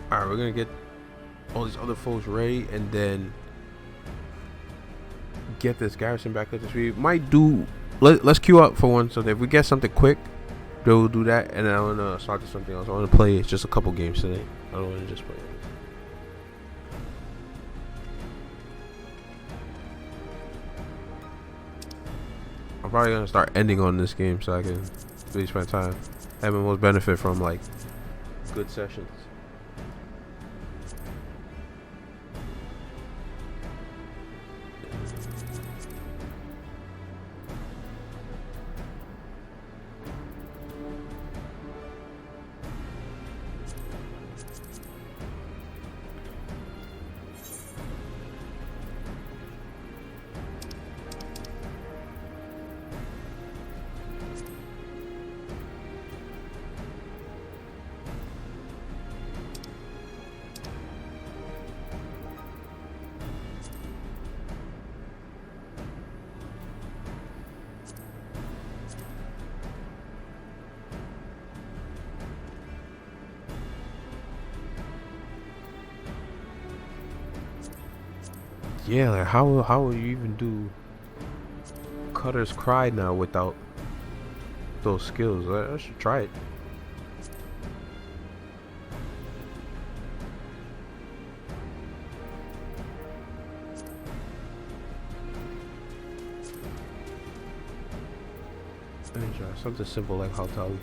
Alright, we're gonna get all these other foes ready and then get this garrison back up to speed. Might do, let's queue up for one, so that if we get something quick, we'll do that, and then I want to start to something else. I want to play just a couple games today. I don't want to just play it. I'm probably gonna start ending on this game so I can really spend time having most benefit from like good sessions. Yeah, like how would you even do Cutter's Cry now without those skills? I should try it. Let me try something simple like Haltali.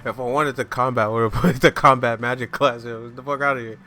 If I wanted to combat, I would have put the combat magic class. Yo, get the fuck out of here.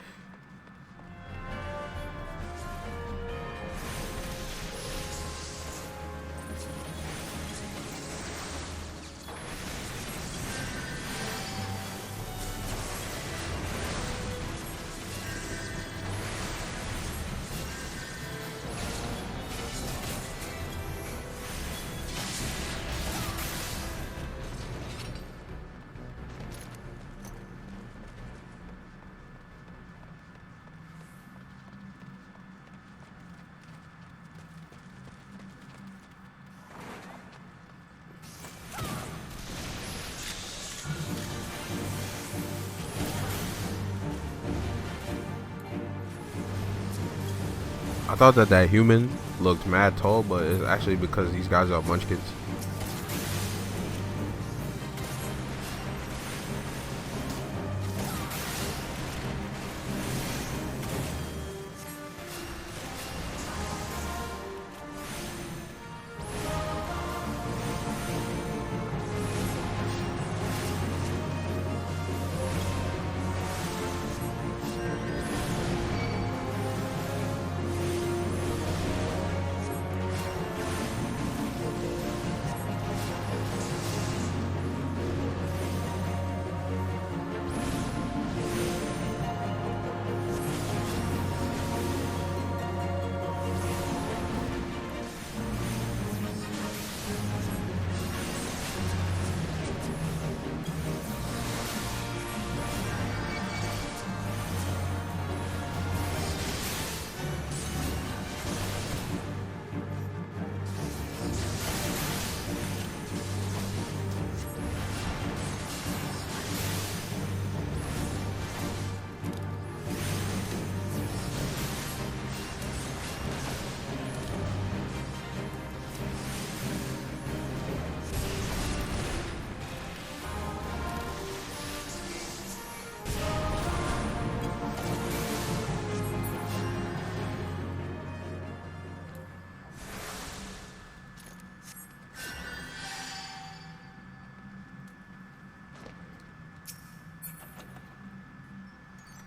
I thought that human looked mad tall, but it's actually because these guys are munchkins.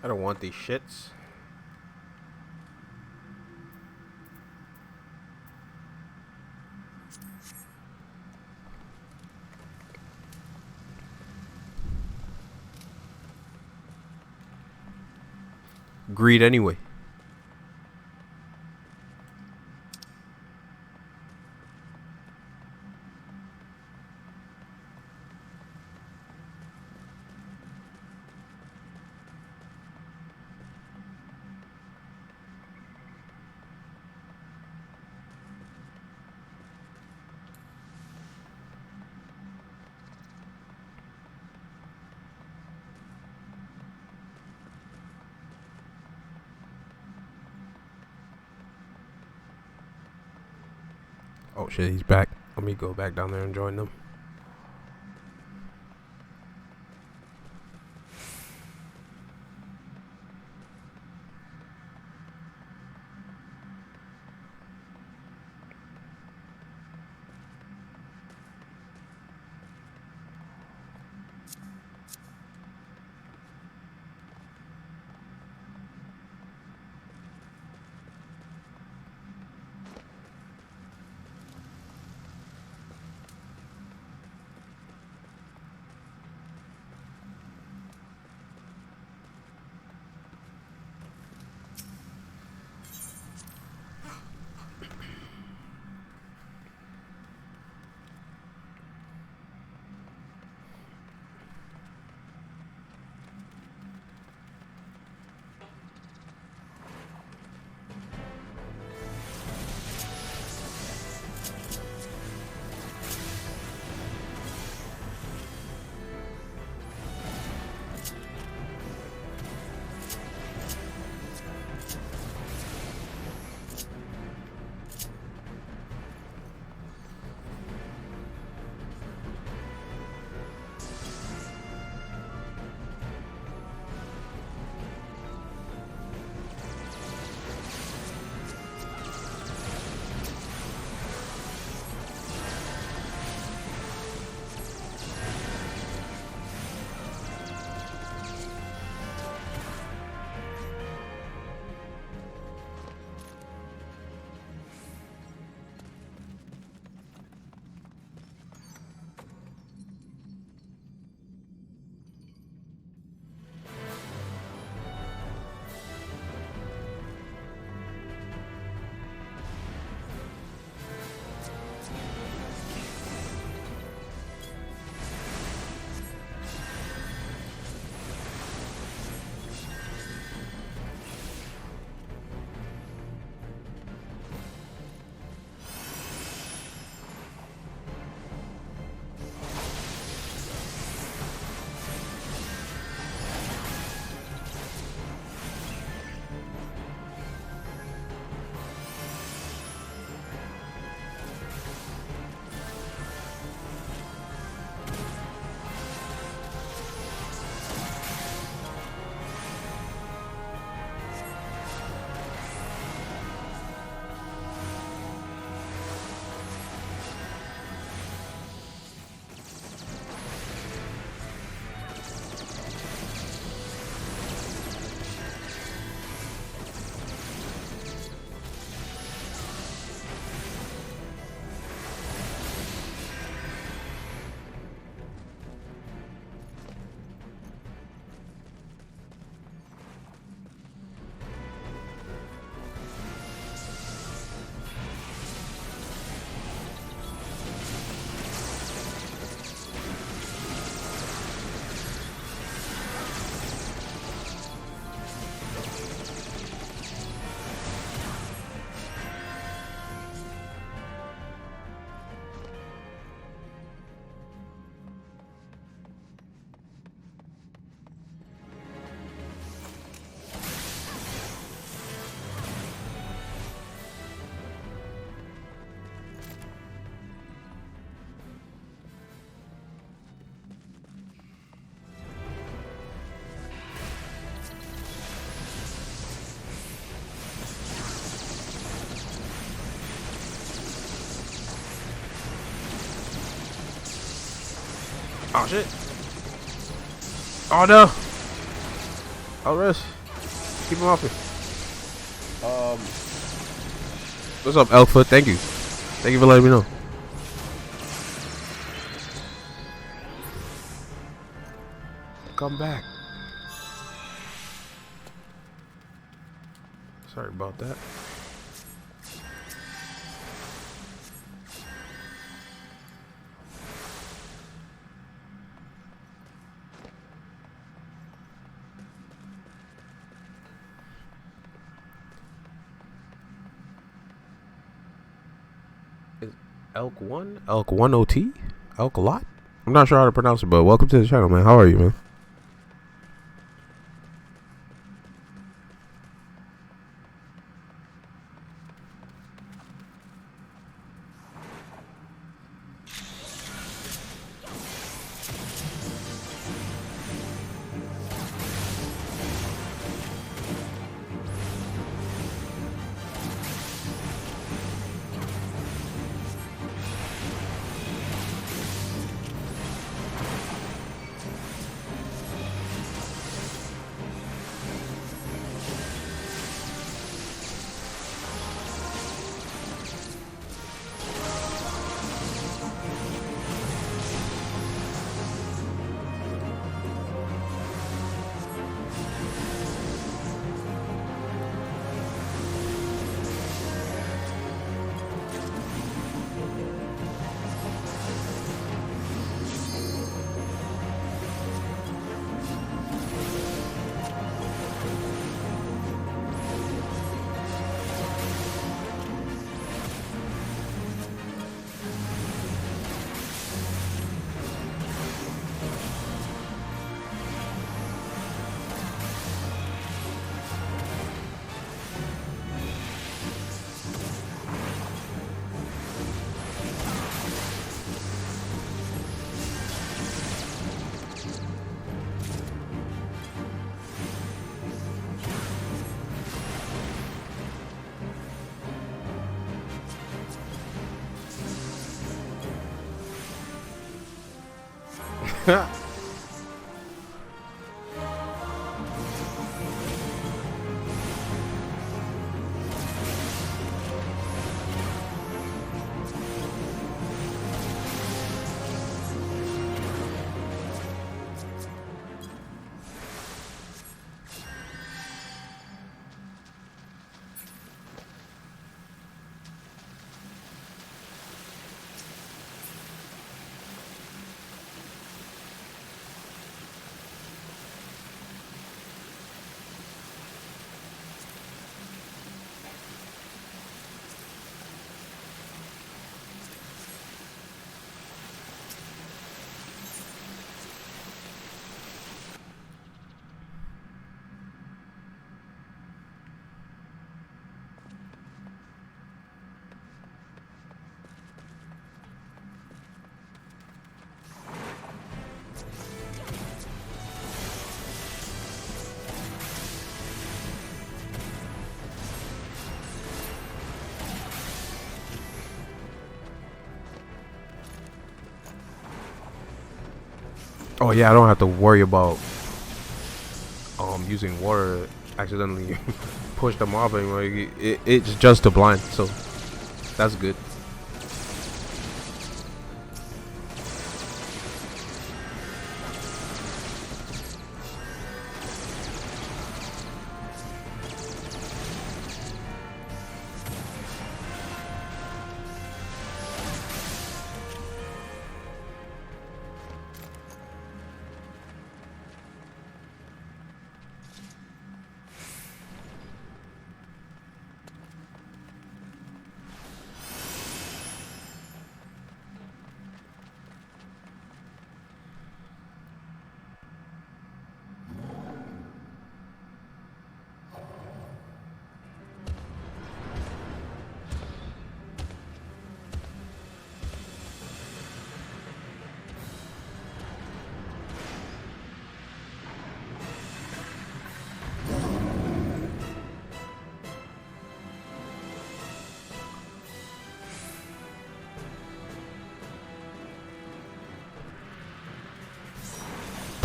I don't want these shits. Greed anyway. Oh shit, he's back. Let me go back down there and join them. Oh shit. Oh no. I'll rest. Keep him off me. What's up, Alpha? Thank you. Thank you for letting me know. Come back. Sorry about that. Is Elk 1? Elk 1 OT? Elk a lot? I'm not sure how to pronounce it, but welcome to the channel, man. How are you, man? Oh yeah, I don't have to worry about using water accidentally push them off anymore. It's just a blind, so that's good.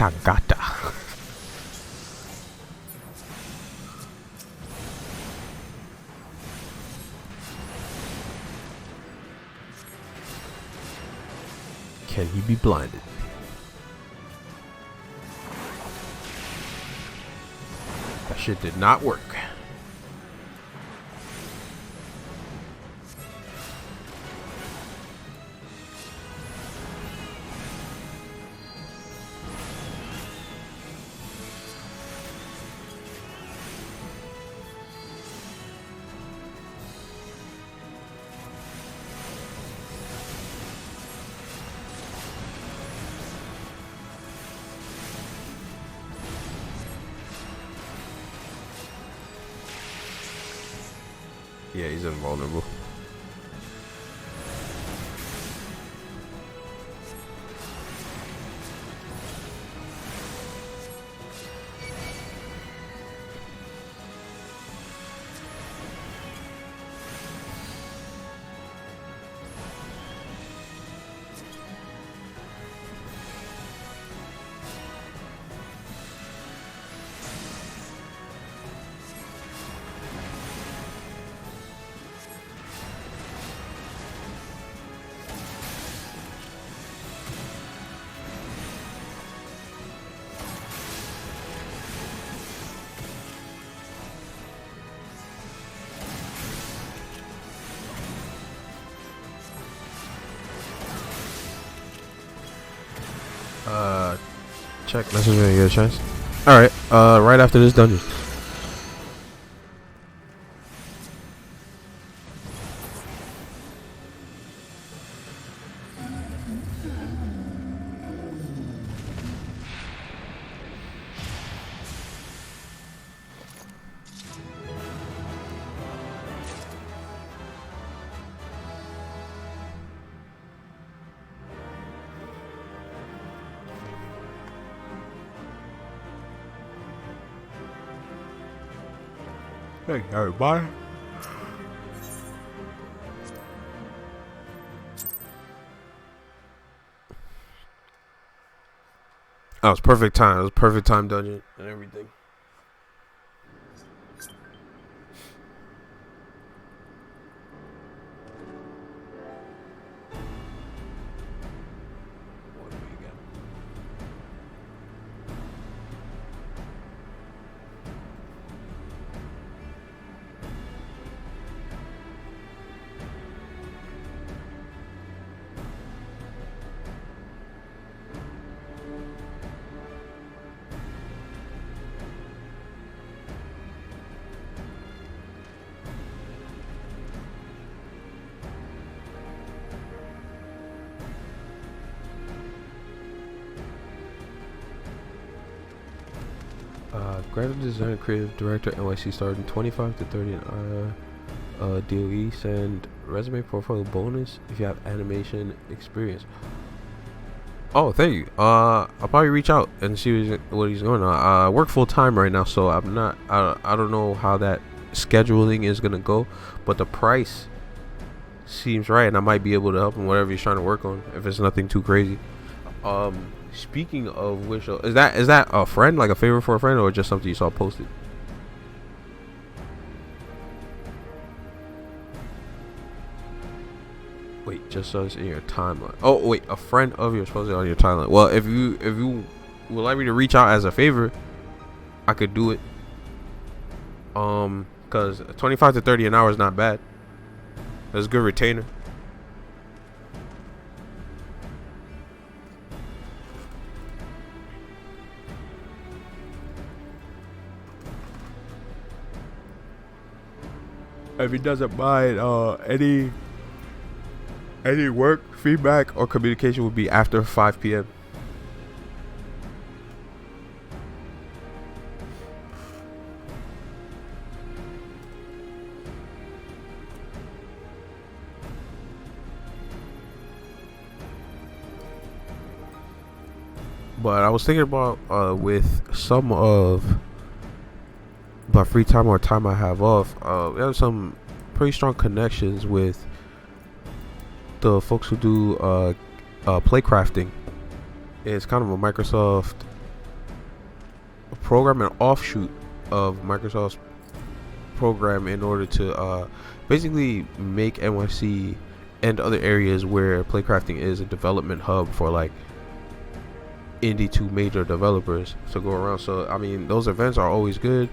Kagata. Can he be blinded? That shit did not work. Yeah, he's invulnerable. Check message when you get a chance. Alright, right after this dungeon. Hey, everybody. That was perfect time. It was perfect time dungeon and everything. What do we got? Graphic design, creative director, NYC starting 25 to 30 DOE. Send resume portfolio bonus if you have animation experience. Oh, thank you. I'll probably reach out and see what he's going on. I work full time right now, so I'm not. I don't know how that scheduling is gonna go, but the price seems right, and I might be able to help him whatever he's trying to work on if it's nothing too crazy. Speaking of which, is that a friend, like a favor for a friend, or just something you saw posted? Wait, just so it's in your timeline. Oh wait, a friend of yours posted on your timeline. Well, if you would like me to reach out as a favor, I could do it. Cause 25 to 30 an hour is not bad. That's a good retainer. If he doesn't mind, any work, feedback, or communication would be after 5 p.m. But I was thinking about with some of my free time or time I have off, we have some pretty strong connections with the folks who do play crafting. It's kind of a Microsoft program, an offshoot of Microsoft's program in order to basically make NYC and other areas where playcrafting is a development hub for like indie to major developers to go around. So I mean, those events are always good.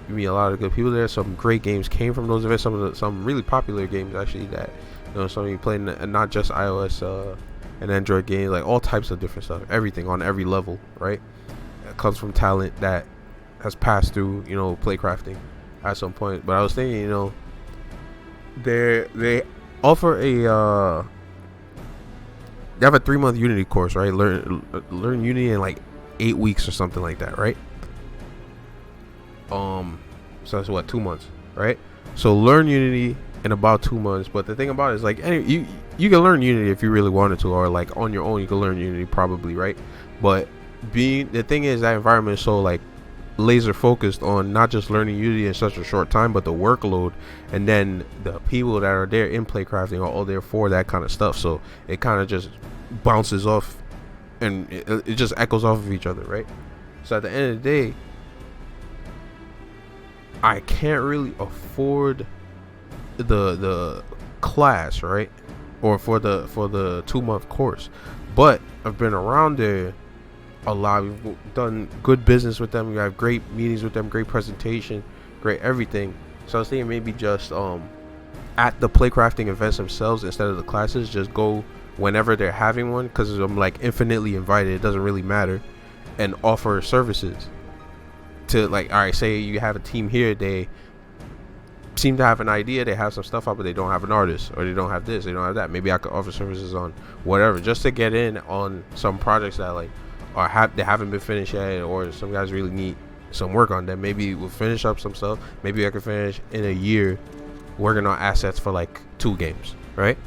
You meet a lot of good people there. Some great games came from those events. Some really popular games actually that some you play not just iOS and Android games, like all types of different stuff. Everything on every level, right? It comes from talent that has passed through playcrafting at some point. But I was thinking, they offer a they have a 3-month Unity course, right? Learn Unity in like 8 weeks or something like that, right? So that's what, 2 months, right? So learn Unity in about 2 months. But the thing about it is like you can learn Unity if you really wanted to, or like on your own you can learn Unity probably, right? But the thing is that environment is so like laser focused on not just learning Unity in such a short time, but the workload and then the people that are there in playcrafting are all there for that kind of stuff. So it kind of just bounces off and it just echoes off of each other, right? So at the end of the day, I can't really afford the class, right? Or for the 2-month course, but I've been around there a lot. We've done good business with them. We have great meetings with them, great presentation, great everything. So I was thinking maybe just at the playcrafting events themselves instead of the classes, just go whenever they're having one, because I'm like infinitely invited. It doesn't really matter, and offer services to like, all right, say you have a team here, they seem to have an idea, they have some stuff up, but they don't have an artist, or they don't have this, they don't have that. Maybe I could offer services on whatever, just to get in on some projects that like they haven't been finished yet, or some guys really need some work on them. Maybe we'll finish up some stuff. Maybe I can finish in a year working on assets for like 2 games, right?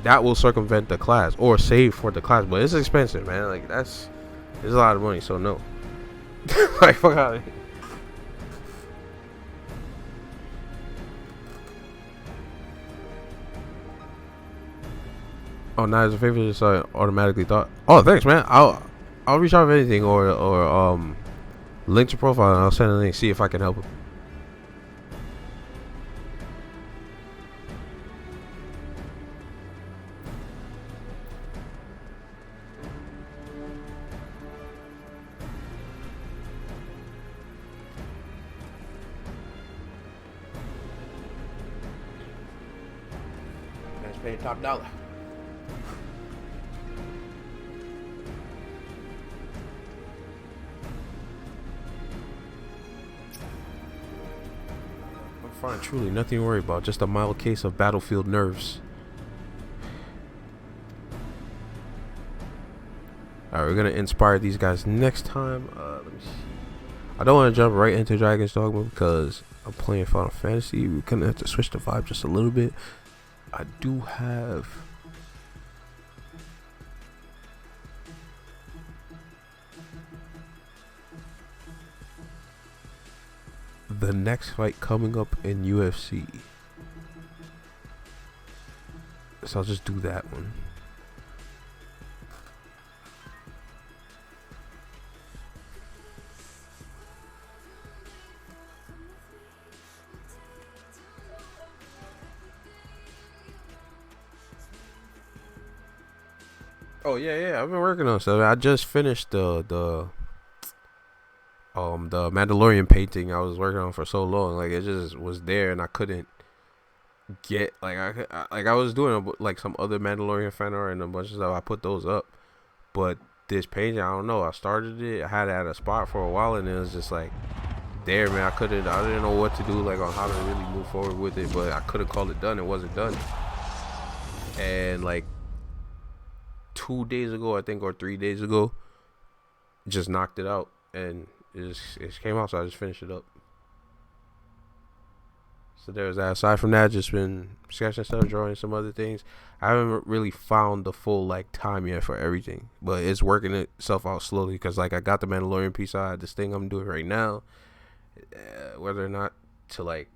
That will circumvent the class or save for the class, but it's expensive, man. Like it's a lot of money, so no. Like fuck out of here. Oh, now as a favor, just automatically thought. Oh, thanks, man. I'll reach out if anything, or link to profile, and I'll send a link, see if I can help him. Let's pay top dollar. Fine, truly, nothing to worry about. Just a mild case of battlefield nerves. Alright, we're gonna inspire these guys next time. Let me see. I don't want to jump right into Dragon's Dogma because I'm playing Final Fantasy. We're gonna have to switch the vibe just a little bit. I do have the next fight coming up in UFC, so I'll just do that one. Oh yeah, I've been working on stuff. I just finished the Mandalorian painting I was working on for so long. Like it just was there, and I couldn't get I was doing like some other Mandalorian fan art and a bunch of stuff. I put those up, but this painting, I don't know. I started it. I had it at a spot for a while, and it was just like there, man. I didn't know what to do, like on how to really move forward with it, but I couldn't call it done. It wasn't done, and like 2 days ago, I think, or 3 days ago, just knocked it out, and it came out. So I just finished it up. So there's that. Aside from that, just been sketching stuff, drawing some other things. I haven't really found the full like time yet for everything, but it's working itself out slowly because like I got the Mandalorian piece. I had this thing I'm doing right now. Whether or not to like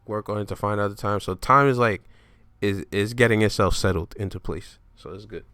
work on it to find out the time. So time is like is getting itself settled into place. So it's good.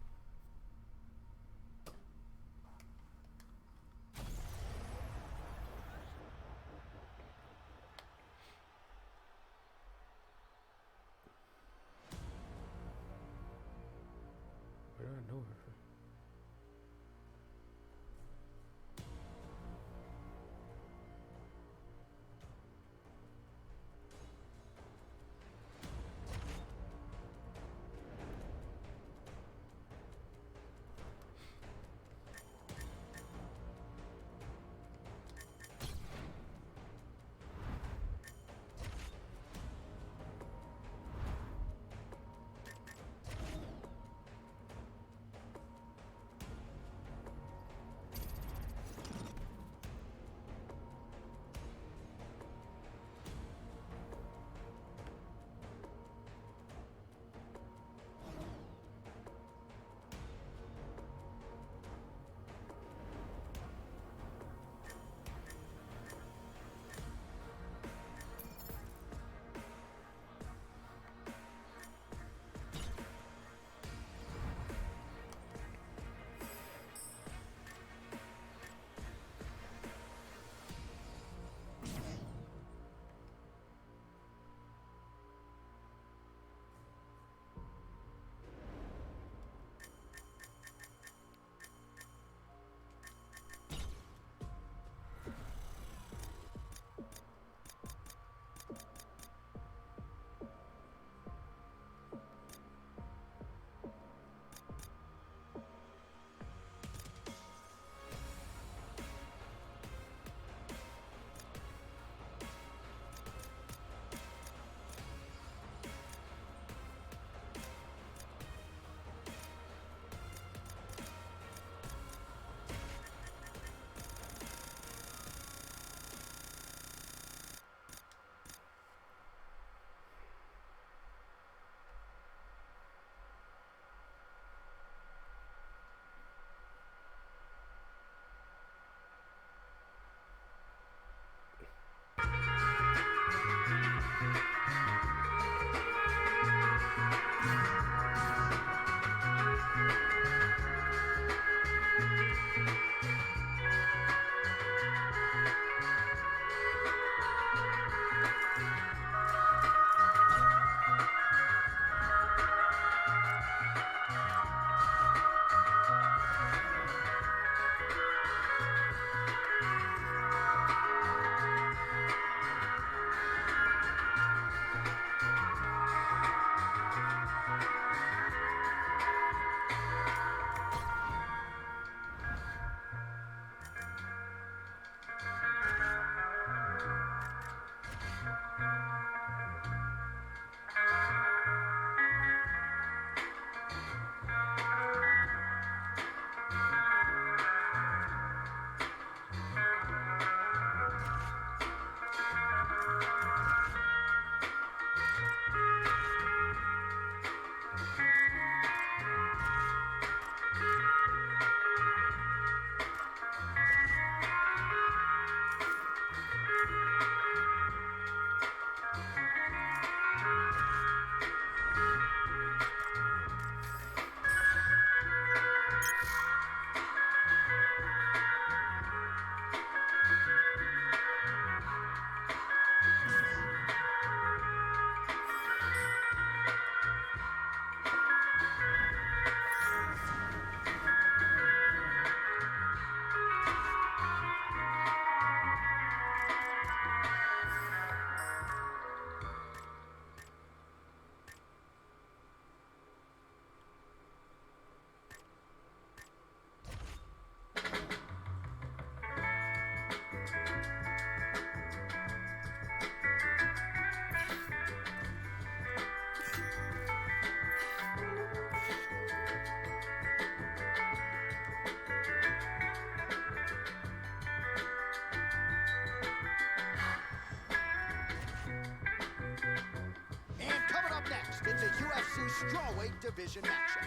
UFC strawweight division matchup.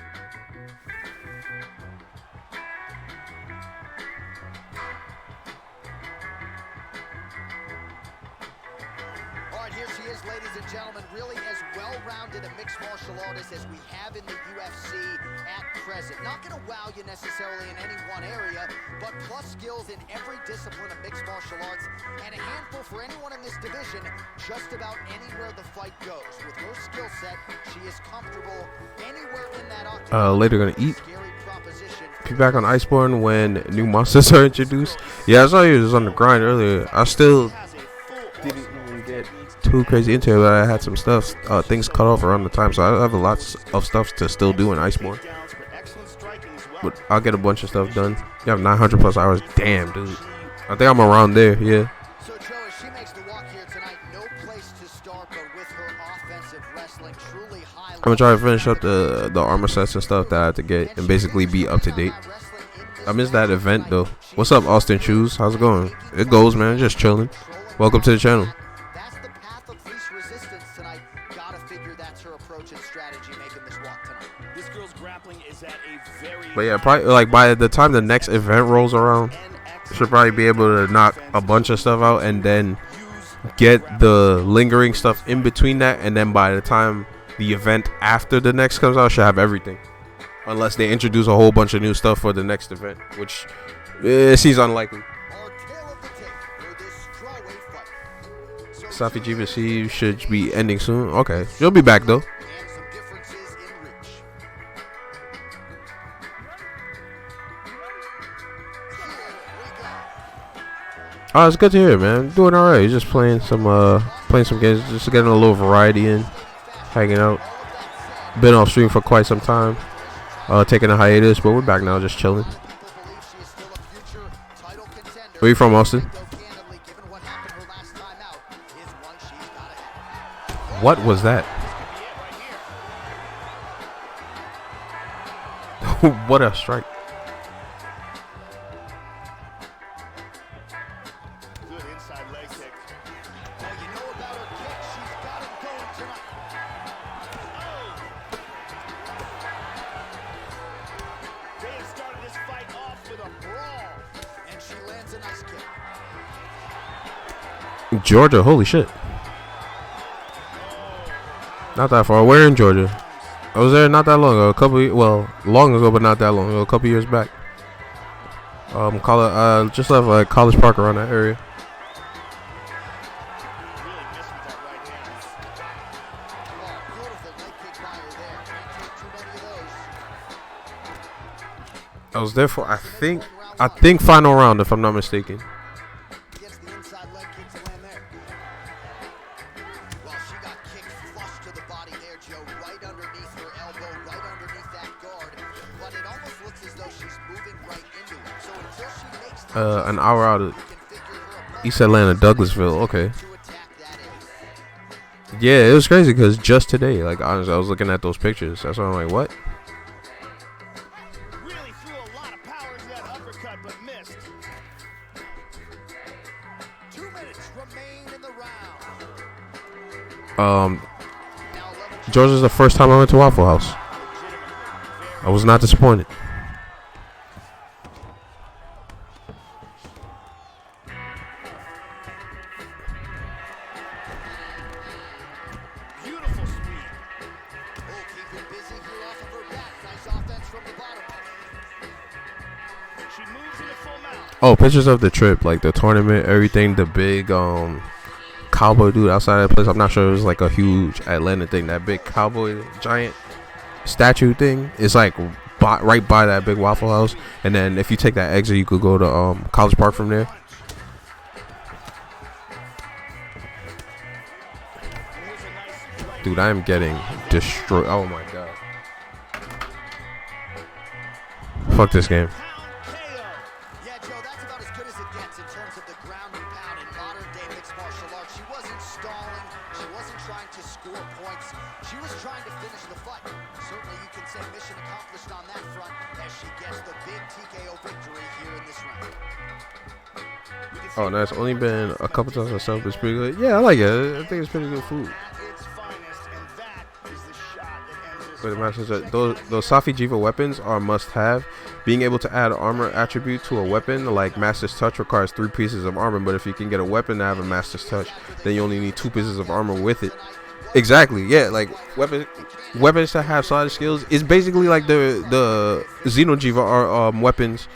Here she is, ladies and gentlemen, really as well-rounded a mixed martial artist as we have in the UFC at present. Not going to wow you necessarily in any one area, but plus skills in every discipline of mixed martial arts, and a handful for anyone in this division, just about anywhere the fight goes. With her skill set, she is comfortable anywhere in that octagon. Later gonna eat. Be back on Iceborne when new monsters are introduced. Yeah, I saw you was on the grind earlier. I still didn't even get too crazy into it, but I had some stuff, things cut off around the time, so I have a lot of stuff to still do in Iceborne. But I'll get a bunch of stuff done. You have 900 plus hours. Damn, dude. I think I'm around there. Yeah. So Joe, as she makes the walk here tonight, no place to start, but with her offensive wrestling truly high. I'm gonna try to finish up the armor sets and stuff that I had to get and basically be up to date. I missed that event though. What's up, Austin Shoes? How's it going? It goes, man. Just chilling. Welcome to the channel. That's the path of least resistance tonight. Gotta figure that's her approach and strategy making this walk tonight. This girl's grappling is at a very. But yeah, probably like by the time the next event rolls around, should probably be able to knock a bunch of stuff out and then get the lingering stuff in between that, and then by the time the event after the next comes out, should have everything, unless they introduce a whole bunch of new stuff for the next event, which seems unlikely. Safi GBC should be ending soon. Okay, she'll be back though. Oh, it's good to hear, man. Doing all right. Just playing some games, just getting a little variety in, hanging out. Been off stream for quite some time, taking a hiatus, but we're back now, just chilling. Where you from, Austin? What was that? What a strike. Good inside leg kick. Now you know about her kick. She's got it going tonight. Oh! They have started this fight off with a brawl. And she lands a nice kick. Georgia, holy shit. Not that far. Where in Georgia? I was there not that long ago. Long ago, but not that long ago. A couple years back. Just left College Park around that area. Really missing with that right hand. Oh, beautiful leg kick by her there. Can't take too many of those. I was there for I think final round, if I'm not mistaken. Gets the inside leg kick to land there. Well, she got kicked flush to the body there, Joe. Right underneath her elbow, right underneath that guard. But it almost looks as though she's moving right into it. So until she makes the An hour out of we can figure her approach East Atlanta, Douglasville. Okay. to attack that is. Yeah, it was crazy because just today, like honestly, I was looking at those pictures. That's why I'm like, what? Really threw a lot of power into that uppercut, but missed. 2 minutes remain in the round. Um, Now 11 Georgia's the first time I went to Waffle House. I was not disappointed. Beautiful speed. Oh, keeping busy here off of her back. Nice offense from the bottom. She moves into full mount. Oh, pictures of the trip, like the tournament, everything, the big cowboy dude outside that place. I'm not sure it was like a huge Atlanta thing. That big cowboy giant statue thing is like right by that big Waffle House. And then if you take that exit, you could go to College Park from there. Here's a nice right. Dude, I am getting destroyed. Oh my god. Fuck this game. Pound KO. Yeah, Joe, that's about as good as it gets in terms of the ground and pound in modern day mixed martial arts. She wasn't stalling. She wasn't trying to score points. She was trying to finish the fight. Certainly you can say mission accomplished on that front as she gets the big TKO victory here in this round. Oh, that's only been a couple times myself. It's pretty good. Yeah, I like it. I think it's pretty good food. At its finest, and that is the shot that ends With the Master Touch, those Safi Jiva weapons are a must-have. Being able to add armor attribute to a weapon like Master's Touch requires 3 pieces of armor, but if you can get a weapon to have a Master's Touch, then you only need 2 pieces of armor with it. Exactly, yeah. Like weapons that have sliding skills is basically like the Xenojiva are weapons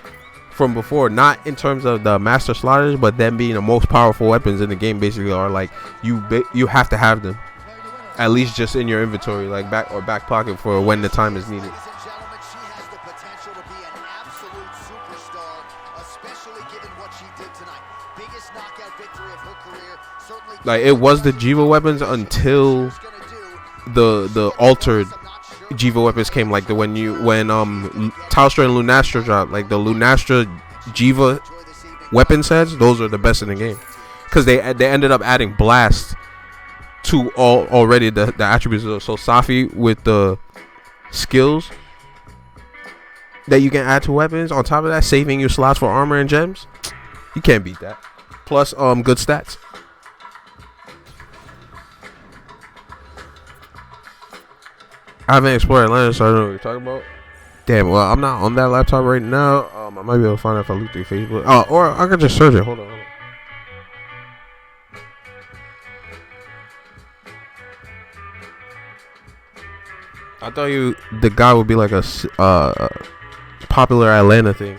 from before, not in terms of the master sliders, but them being the most powerful weapons in the game. Basically, are like you have to have them at least just in your inventory, like back pocket for when the time is needed. Like it was the Jiva weapons until the altered Jiva weapons came, like when Talstra and Lunastra dropped, like the Lunastra Jiva weapon sets, those are the best in the game because they ended up adding blast to already the attributes. So Safi with the skills that you can add to weapons, on top of that saving you slots for armor and gems, you can't beat that. Plus good stats. I haven't explored Atlanta, so I don't know what you're talking about. Damn, well, I'm not on that laptop right now. I might be able to find out if I look through Facebook. Oh, or I could just search it. Hold on. I thought the guy would be like a popular Atlanta thing.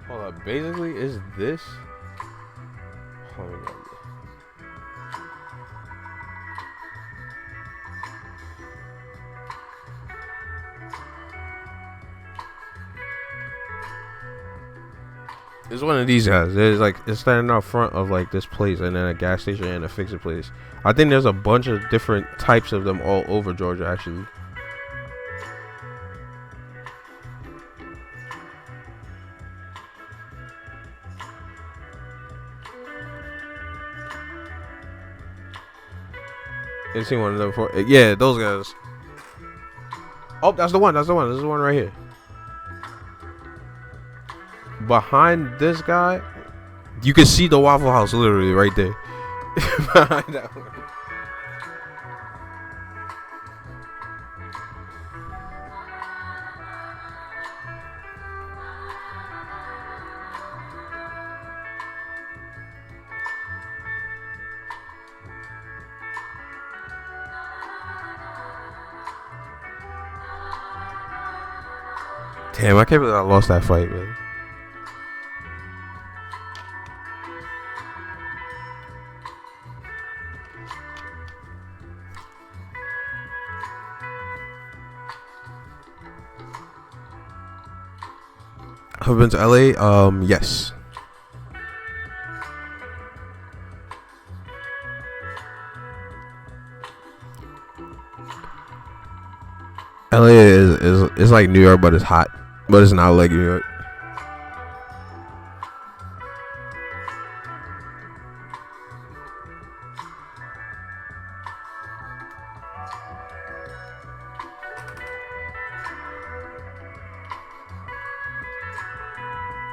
Hold up, basically is this? Hold on. It's one of these guys. There's like it's standing out front of like this place and then a gas station and a fix-it place. I think there's a bunch of different types of them all over Georgia actually. You seen one of them before? Yeah, those guys. Oh, that's the one. This is the one right here. Behind this guy, you can see the Waffle House literally right there. Behind that one. Damn, I can't believe I lost that fight, man. Have been to LA? Yes. LA is like New York, but it's hot. But it's not like New York.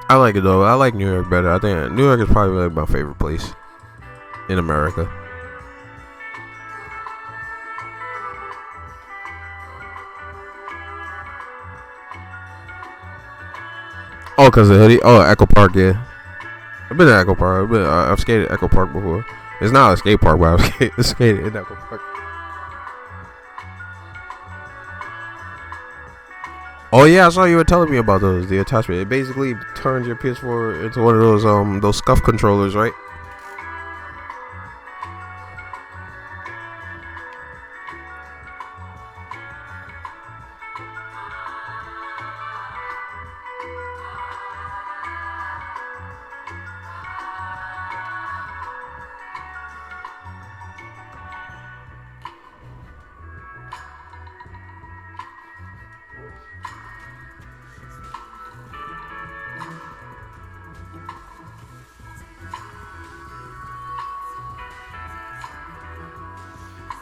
I like it though. I like New York better. I think New York is probably like my favorite place in America. Oh, cause of the hoodie. Oh, Echo Park. Yeah, I've been to Echo Park. I've skated Echo Park before. It's not a skate park, but I've skated in Echo Park. Oh yeah, I saw you were telling me about those. The attachment. It basically turns your PS4 into one of those scuff controllers, right?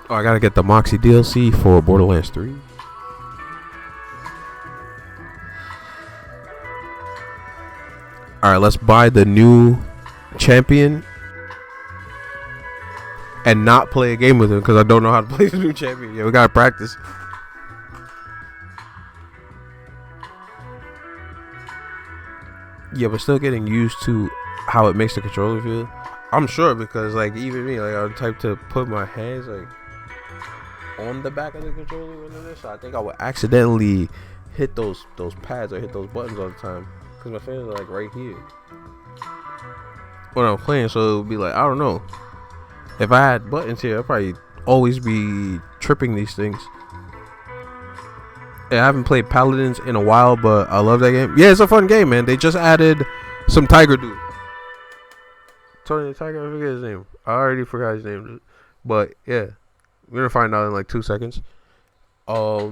Oh, I gotta get the Moxie DLC for Borderlands 3. Alright, let's buy the new champion and not play a game with him because I don't know how to play the new champion. Yeah, we gotta practice. Yeah, but still getting used to how it makes the controller feel. I'm sure because like even me, like I'm type to put my hands like on the back of the controller when it is. So I think I would accidentally hit those pads or hit those buttons all the time because my fingers are like right here when I'm playing. So it would be like, I don't know. If I had buttons here, I'd probably always be tripping these things. Yeah, I haven't played Paladins in a while, but I love that game. Yeah, it's a fun game, man. They just added some tiger dude. Tony the Tiger, I forget his name. I already forgot his name. But yeah, we're gonna find out in like 2 seconds. Yeah,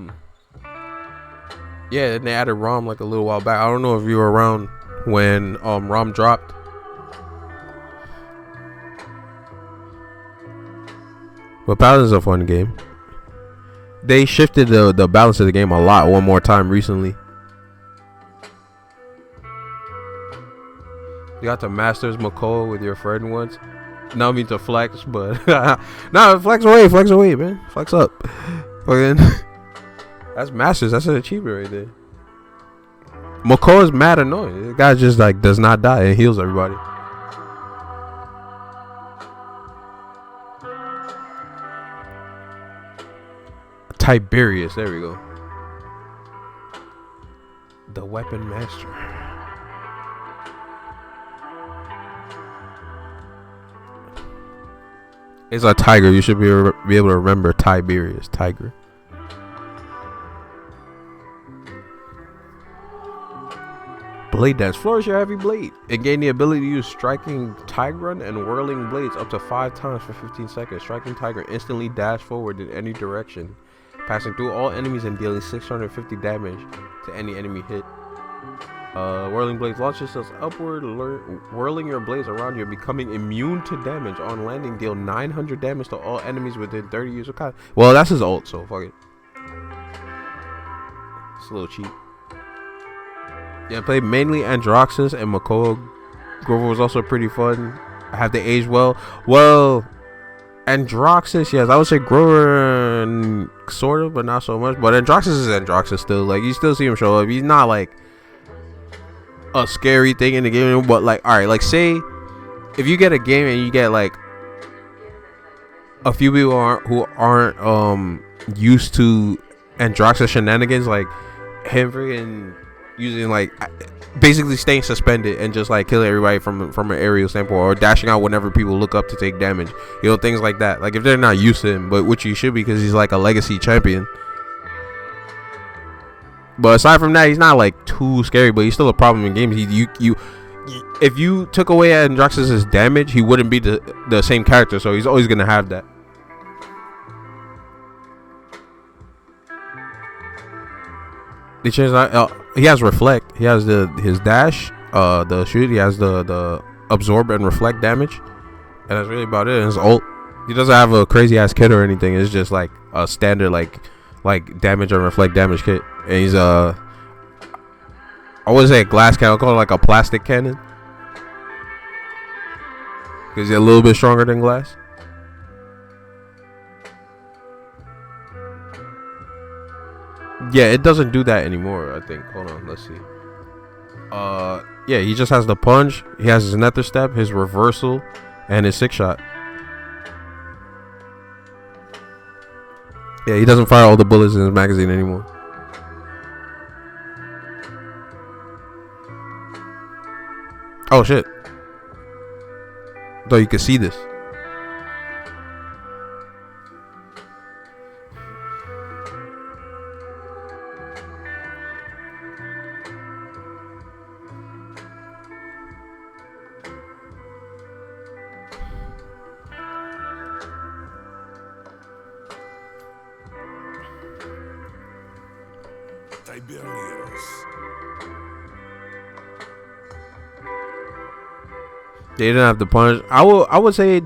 and they added ROM like a little while back. I don't know if you were around when ROM dropped. But Paladins is a fun game. They shifted the balance of the game a lot one more time recently. You got to Masters McCall with your friend once. Now I mean to flex, but nah, flex away, man. Flex up. Fucking that's Masters. That's an achievement right there. McCall is mad annoying. The guy just like does not die and heals everybody. Tiberius, there we go. The Weapon Master. It's a tiger. You should be able to remember Tiberius. Tiger. Blade Dance. Flourish your heavy blade. It gained the ability to use Striking Tiger and whirling blades up to 5 times for 15 seconds. Striking Tiger instantly dash forward in any direction, passing through all enemies and dealing 650 damage to any enemy hit. Whirling blades launch yourselves upward, whirling your blades around you, becoming immune to damage. On landing, deal 900 damage to all enemies within 30 use of kind. Well, that's his ult, so fuck it. It's a little cheap. Yeah, I played mainly Androxus and Makoa. Grover was also pretty fun. Have they aged well? Well, Androxus, yes, I would say Grover sort of, but not so much. But Androxus is Androxus still. Like, you still see him show up. He's not like a scary thing in the game, but like, all right, like say if you get a game and you get like a few people who aren't used to Androxus shenanigans, like him freaking using like basically staying suspended and just like killing everybody from an aerial standpoint, or dashing out whenever people look up to take damage, you know, things like that. Like if they're not used to him, but which you should be because he's like a legacy champion. But aside from that, he's not like too scary, but he's still a problem in games. If you took away Androxus's damage, he wouldn't be the same character, so he's always gonna have that. They changed that. He has reflect. He has his dash, the shoot. He has the absorb and reflect damage, and that's really about it. And his ult. He doesn't have a crazy ass kit or anything. It's just like a standard like damage and reflect damage kit. And he's I wouldn't say a glass cannon. I'll call it like a plastic cannon because he's a little bit stronger than glass. Yeah, it doesn't do that anymore, I think. Hold on, let's see. Yeah, he just has the punch. He has his nether step, his reversal, and his 6-shot. Yeah, he doesn't fire all the bullets in his magazine anymore. Oh shit. Though you can see this. They didn't have the punch. I would say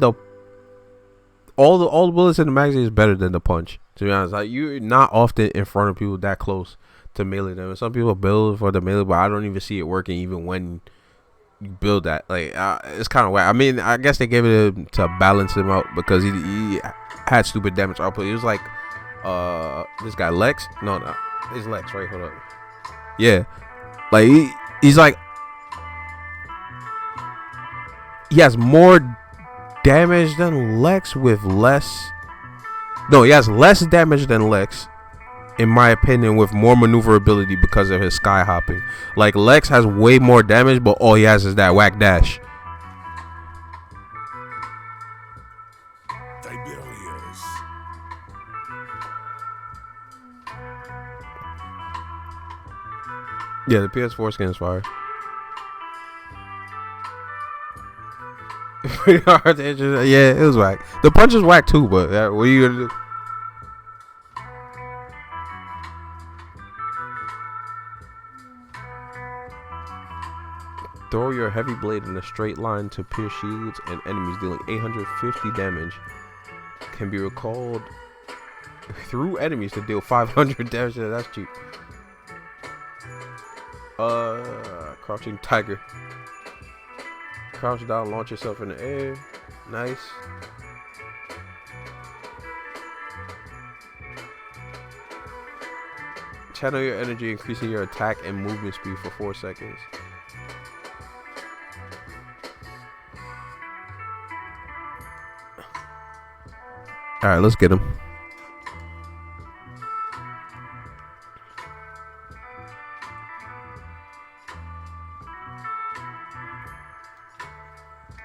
all the bullets in the magazine is better than the punch. To be honest, like you're not often in front of people that close to melee them. And some people build for the melee, but I don't even see it working even when you build that. Like it's kind of whack. I mean, I guess they gave it to balance him out because he had stupid damage output. It was like this guy Lex. No, it's Lex. Right, hold up. Yeah, like he's like he has more damage than Lex with less. No, he has less damage than Lex, in my opinion, with more maneuverability because of his sky hopping. Like Lex has way more damage, but all he has is that whack dash. Yeah, the PS4 skin is fire. Yeah, it was whack. The punch is whack too, but what are you gonna do? Throw your heavy blade in a straight line to pierce shields and enemies, dealing 850 damage. Can be recalled through enemies to deal 500 damage. Yeah, that's cheap. Crouching tiger. Crouch down, launch yourself in the air. Nice. Channel your energy, increasing your attack and movement speed for 4 seconds. Alright, let's get him.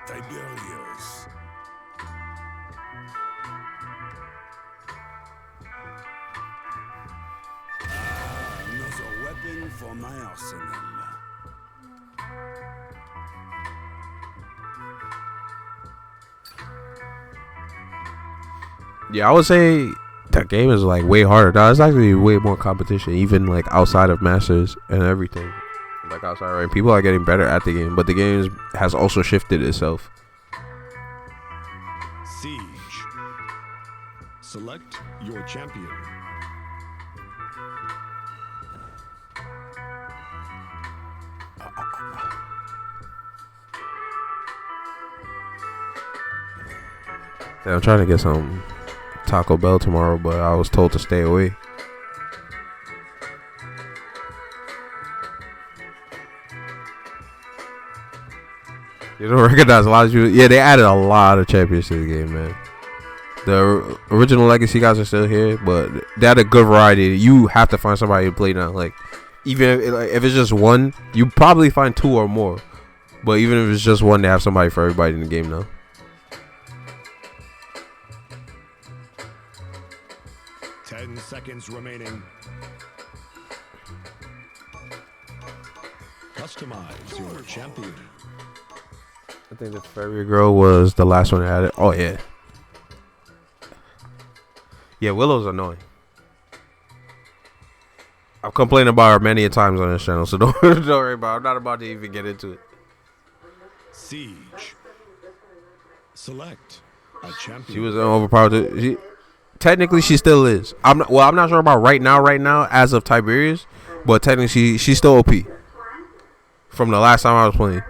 Tiberius. Another weapon for my arsenal. Yeah, I would say that game is like way harder. Now, it's actually way more competition, even like outside of Masters and everything. Like outside, right? People are getting better at the game, but the game has also shifted itself. Siege. Select your champion. Yeah, I'm trying to get some Taco Bell tomorrow, but I was told to stay away. You don't recognize a lot of you. Yeah, they added a lot of champions to the game, man. The original Legacy guys are still here, but they had a good variety. You have to find somebody to play now. Like, even if it's just one, you probably find 2 or more. But even if it's just one, they have somebody for everybody in the game now. Seconds remaining. Customize your champion. I think the Fairy Girl was the last one that added. Oh, yeah. Yeah, Willow's annoying. I've complained about her many a times on this channel, so don't worry about it. I'm not about to even get into it. Siege. Select a champion. She was overpowered. Technically, she still is. I'm not sure about right now, as of Tiberius, but technically, she's still OP. From the last time I was playing.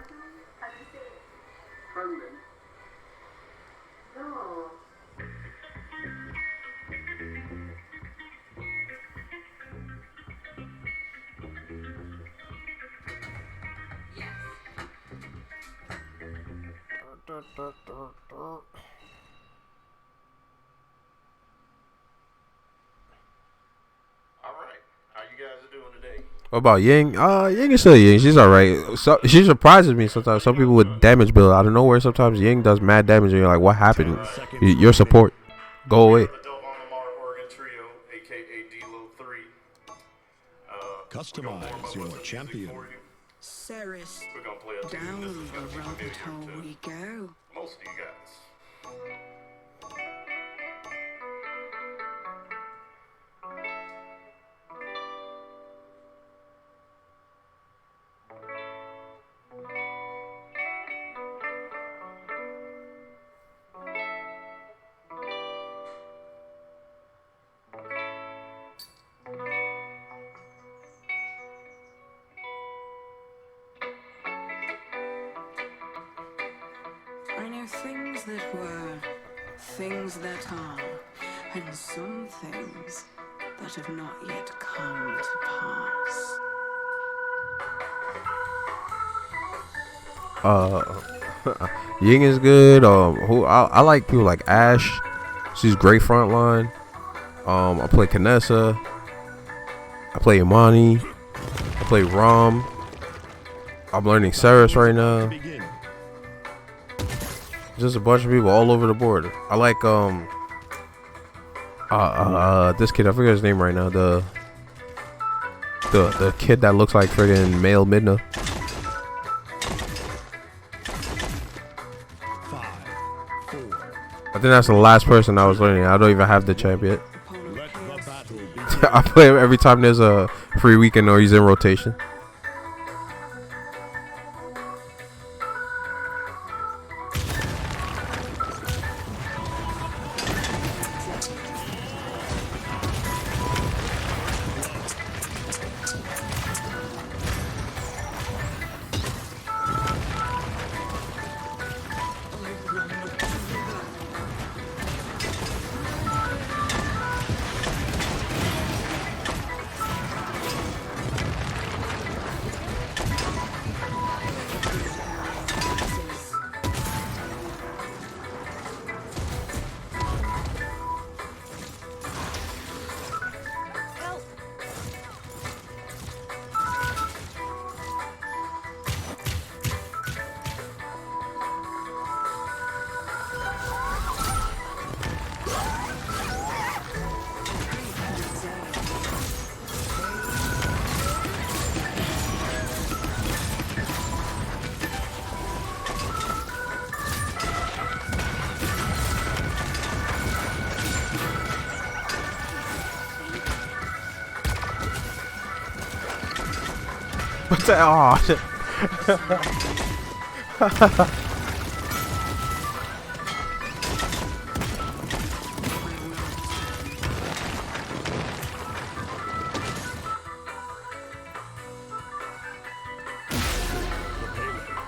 What about Ying? Ying is still Ying. She's alright. So, she surprises me sometimes. Some people with damage build out of nowhere. Sometimes Ying does mad damage, and you're like, "What happened? Your support, go away." Customize your champion. Ceres, down the rabbit hole we go. Most of you guys. things that were, things that are, and some things that have not yet come to pass. Ying is good. Who I like people like Ash. She's great front line. I play Kanessa. I play Imani. I play Rom. I'm learning Ceres right now. Begin. Just a bunch of people all over the board. I like this kid. I forget his name right now. The kid that looks like friggin' male Midna. 5, 4. I think that's the last person I was learning. I don't even have the champ yet. Let the battle begin. I play him every time there's a free weekend or he's in rotation. What's that? Oh, shit.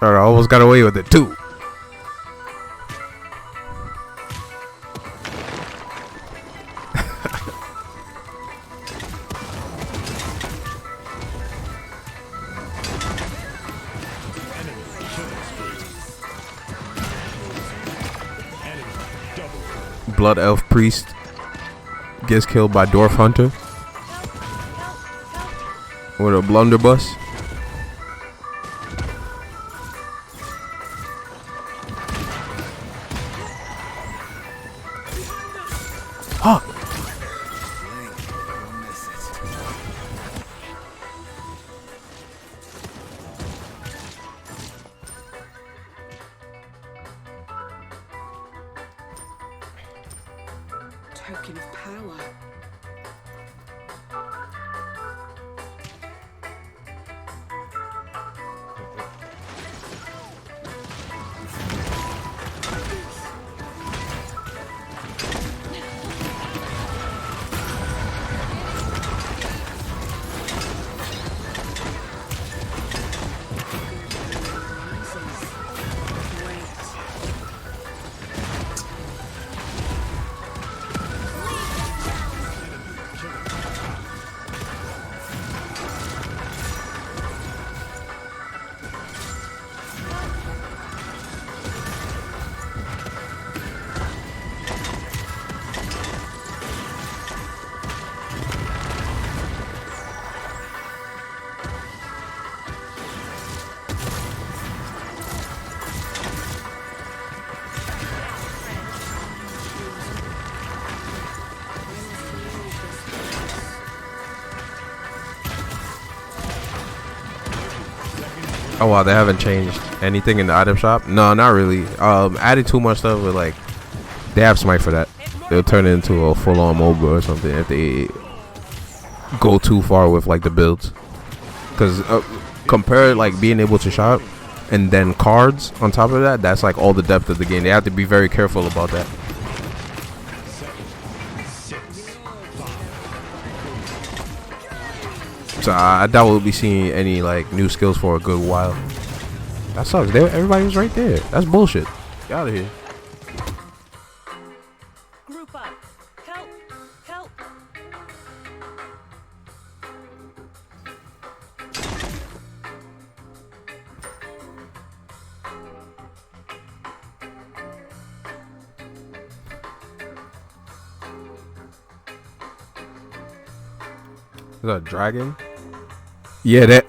I almost got away with it too. Blood Elf Priest gets killed by Dwarf Hunter with a blunderbuss. Huh. Token of power. Oh wow, they haven't changed anything in the item shop? No, not really. Adding too much stuff with like they have smite for that. They'll turn it into a full-on MOBA or something if they go too far with like the builds. Cause compare like being able to shop and then cards on top of that. That's like all the depth of the game. They have to be very careful about that. So I doubt we'll be seeing any like new skills for a good while. That sucks. Everybody was right there. That's bullshit. Get out of here. Group up. Help! Help! Is that a dragon? Yeah, that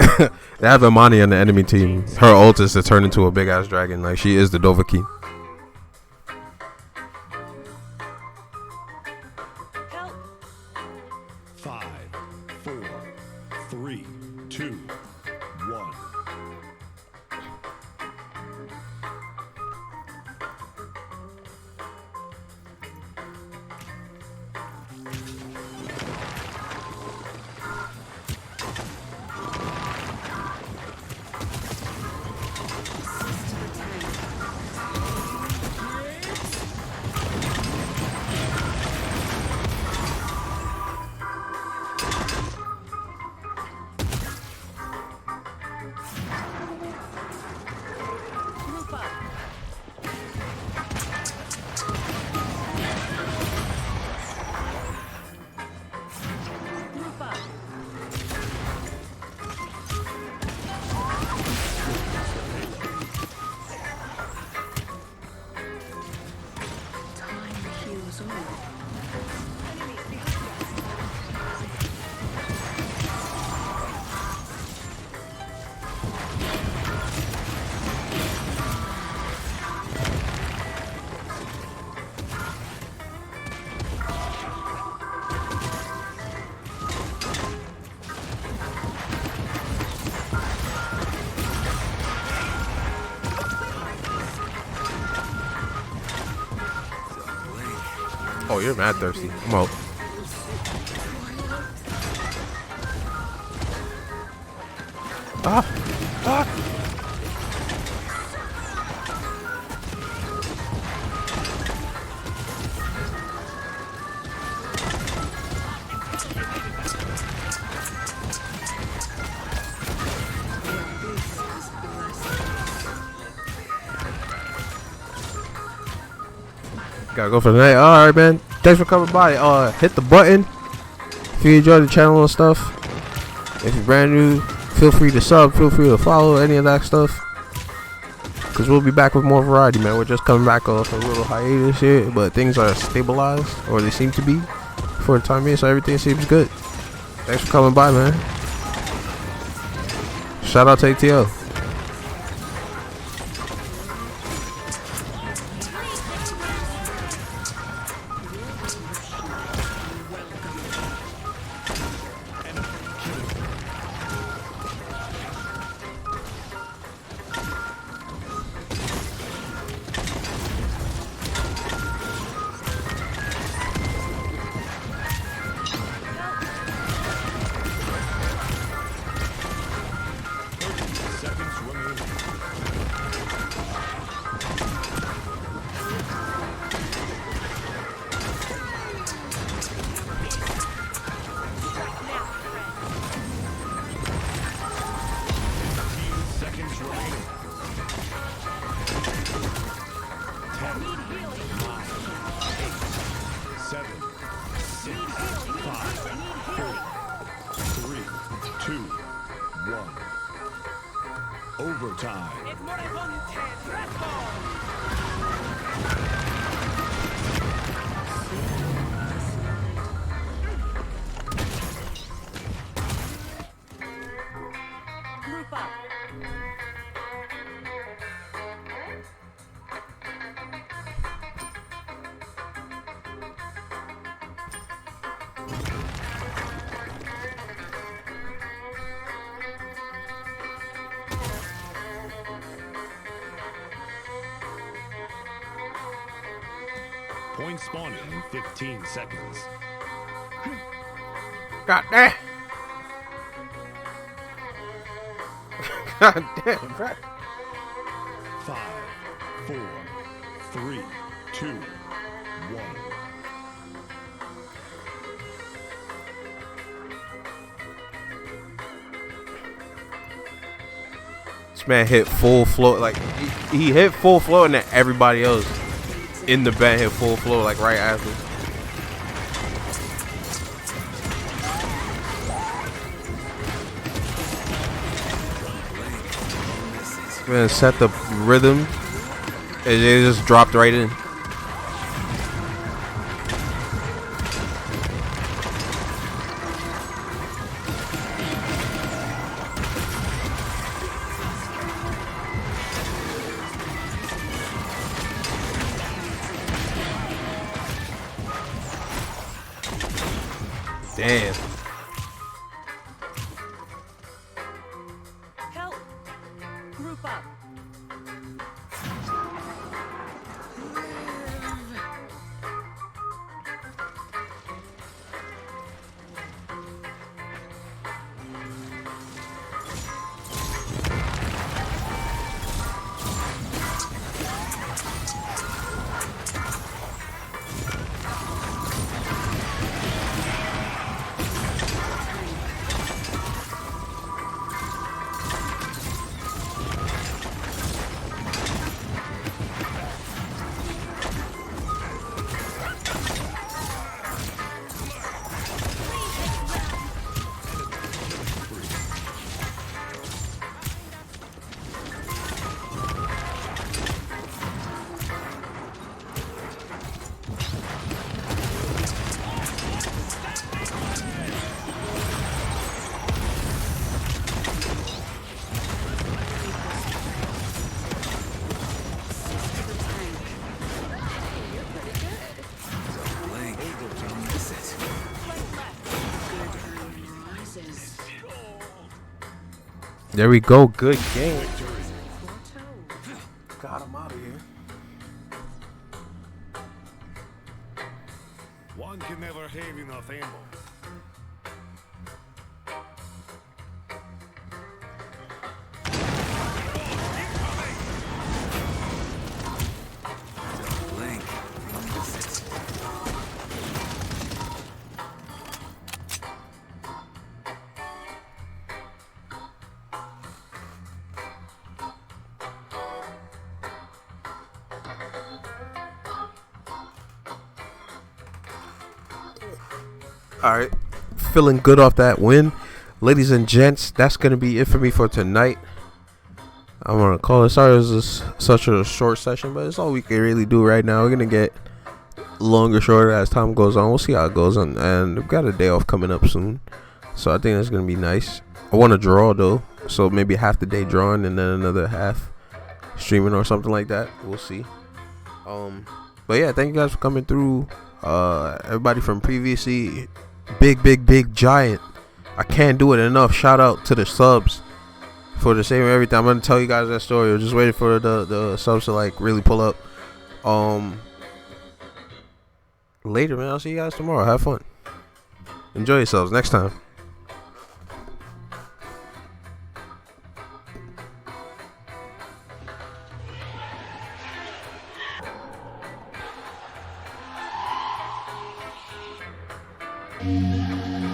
they have Imani on the enemy team. Her ult is to turn into a big ass dragon. Like she is the Dovahkiin. Help! 5, 4, 3, 2, 1. Group up. Group up. Time heals all. Oh, you're mad thirsty. I'm out. Ah! Ah! Gotta go for the night. Alright, man. Thanks for coming by. Hit the button if you enjoy the channel and stuff. If you're brand new, feel free to sub. Feel free to follow any of that stuff. Because we'll be back with more variety, man. We're just coming back off a little hiatus here. But things are stabilized. Or they seem to be. For the time being. So everything seems good. Thanks for coming by, man. Shout out to ATL. Seconds remaining. Seconds remaining. 10, 9, 8, 7, 6, 5, 4, 3, 2, 1. Overtime. Group up. Point spawning in 15 seconds. God damn. God damn, bro. 5, 4, 3, 2, 1. This man hit full flow. Like, he hit full flow, and then everybody else in the band hit full flow, like, right after. Man, set the rhythm. It just dropped right in. Damn. Help. Group up. There we go. Good game. Got him out of here. One can never have enough ammo. All right, feeling good off that win, ladies and gents. That's gonna be it for me for tonight. I'm gonna call it. Sorry, it was such a short session, but it's all we can really do right now. We're gonna get longer, shorter as time goes on. We'll see how it goes on, and we've got a day off coming up soon, so I think that's gonna be nice. I want to draw though, so maybe half the day drawing and then another half streaming or something like that. We'll see. But yeah, thank you guys for coming through. Everybody from previously. Big giant. I can't do it enough. Shout out to the subs for the saving everything. I'm gonna tell you guys that story. We're just waiting for the subs to like really pull up. Later, man. I'll see you guys tomorrow. Have fun. Enjoy yourselves. Next time. Mm-hmm.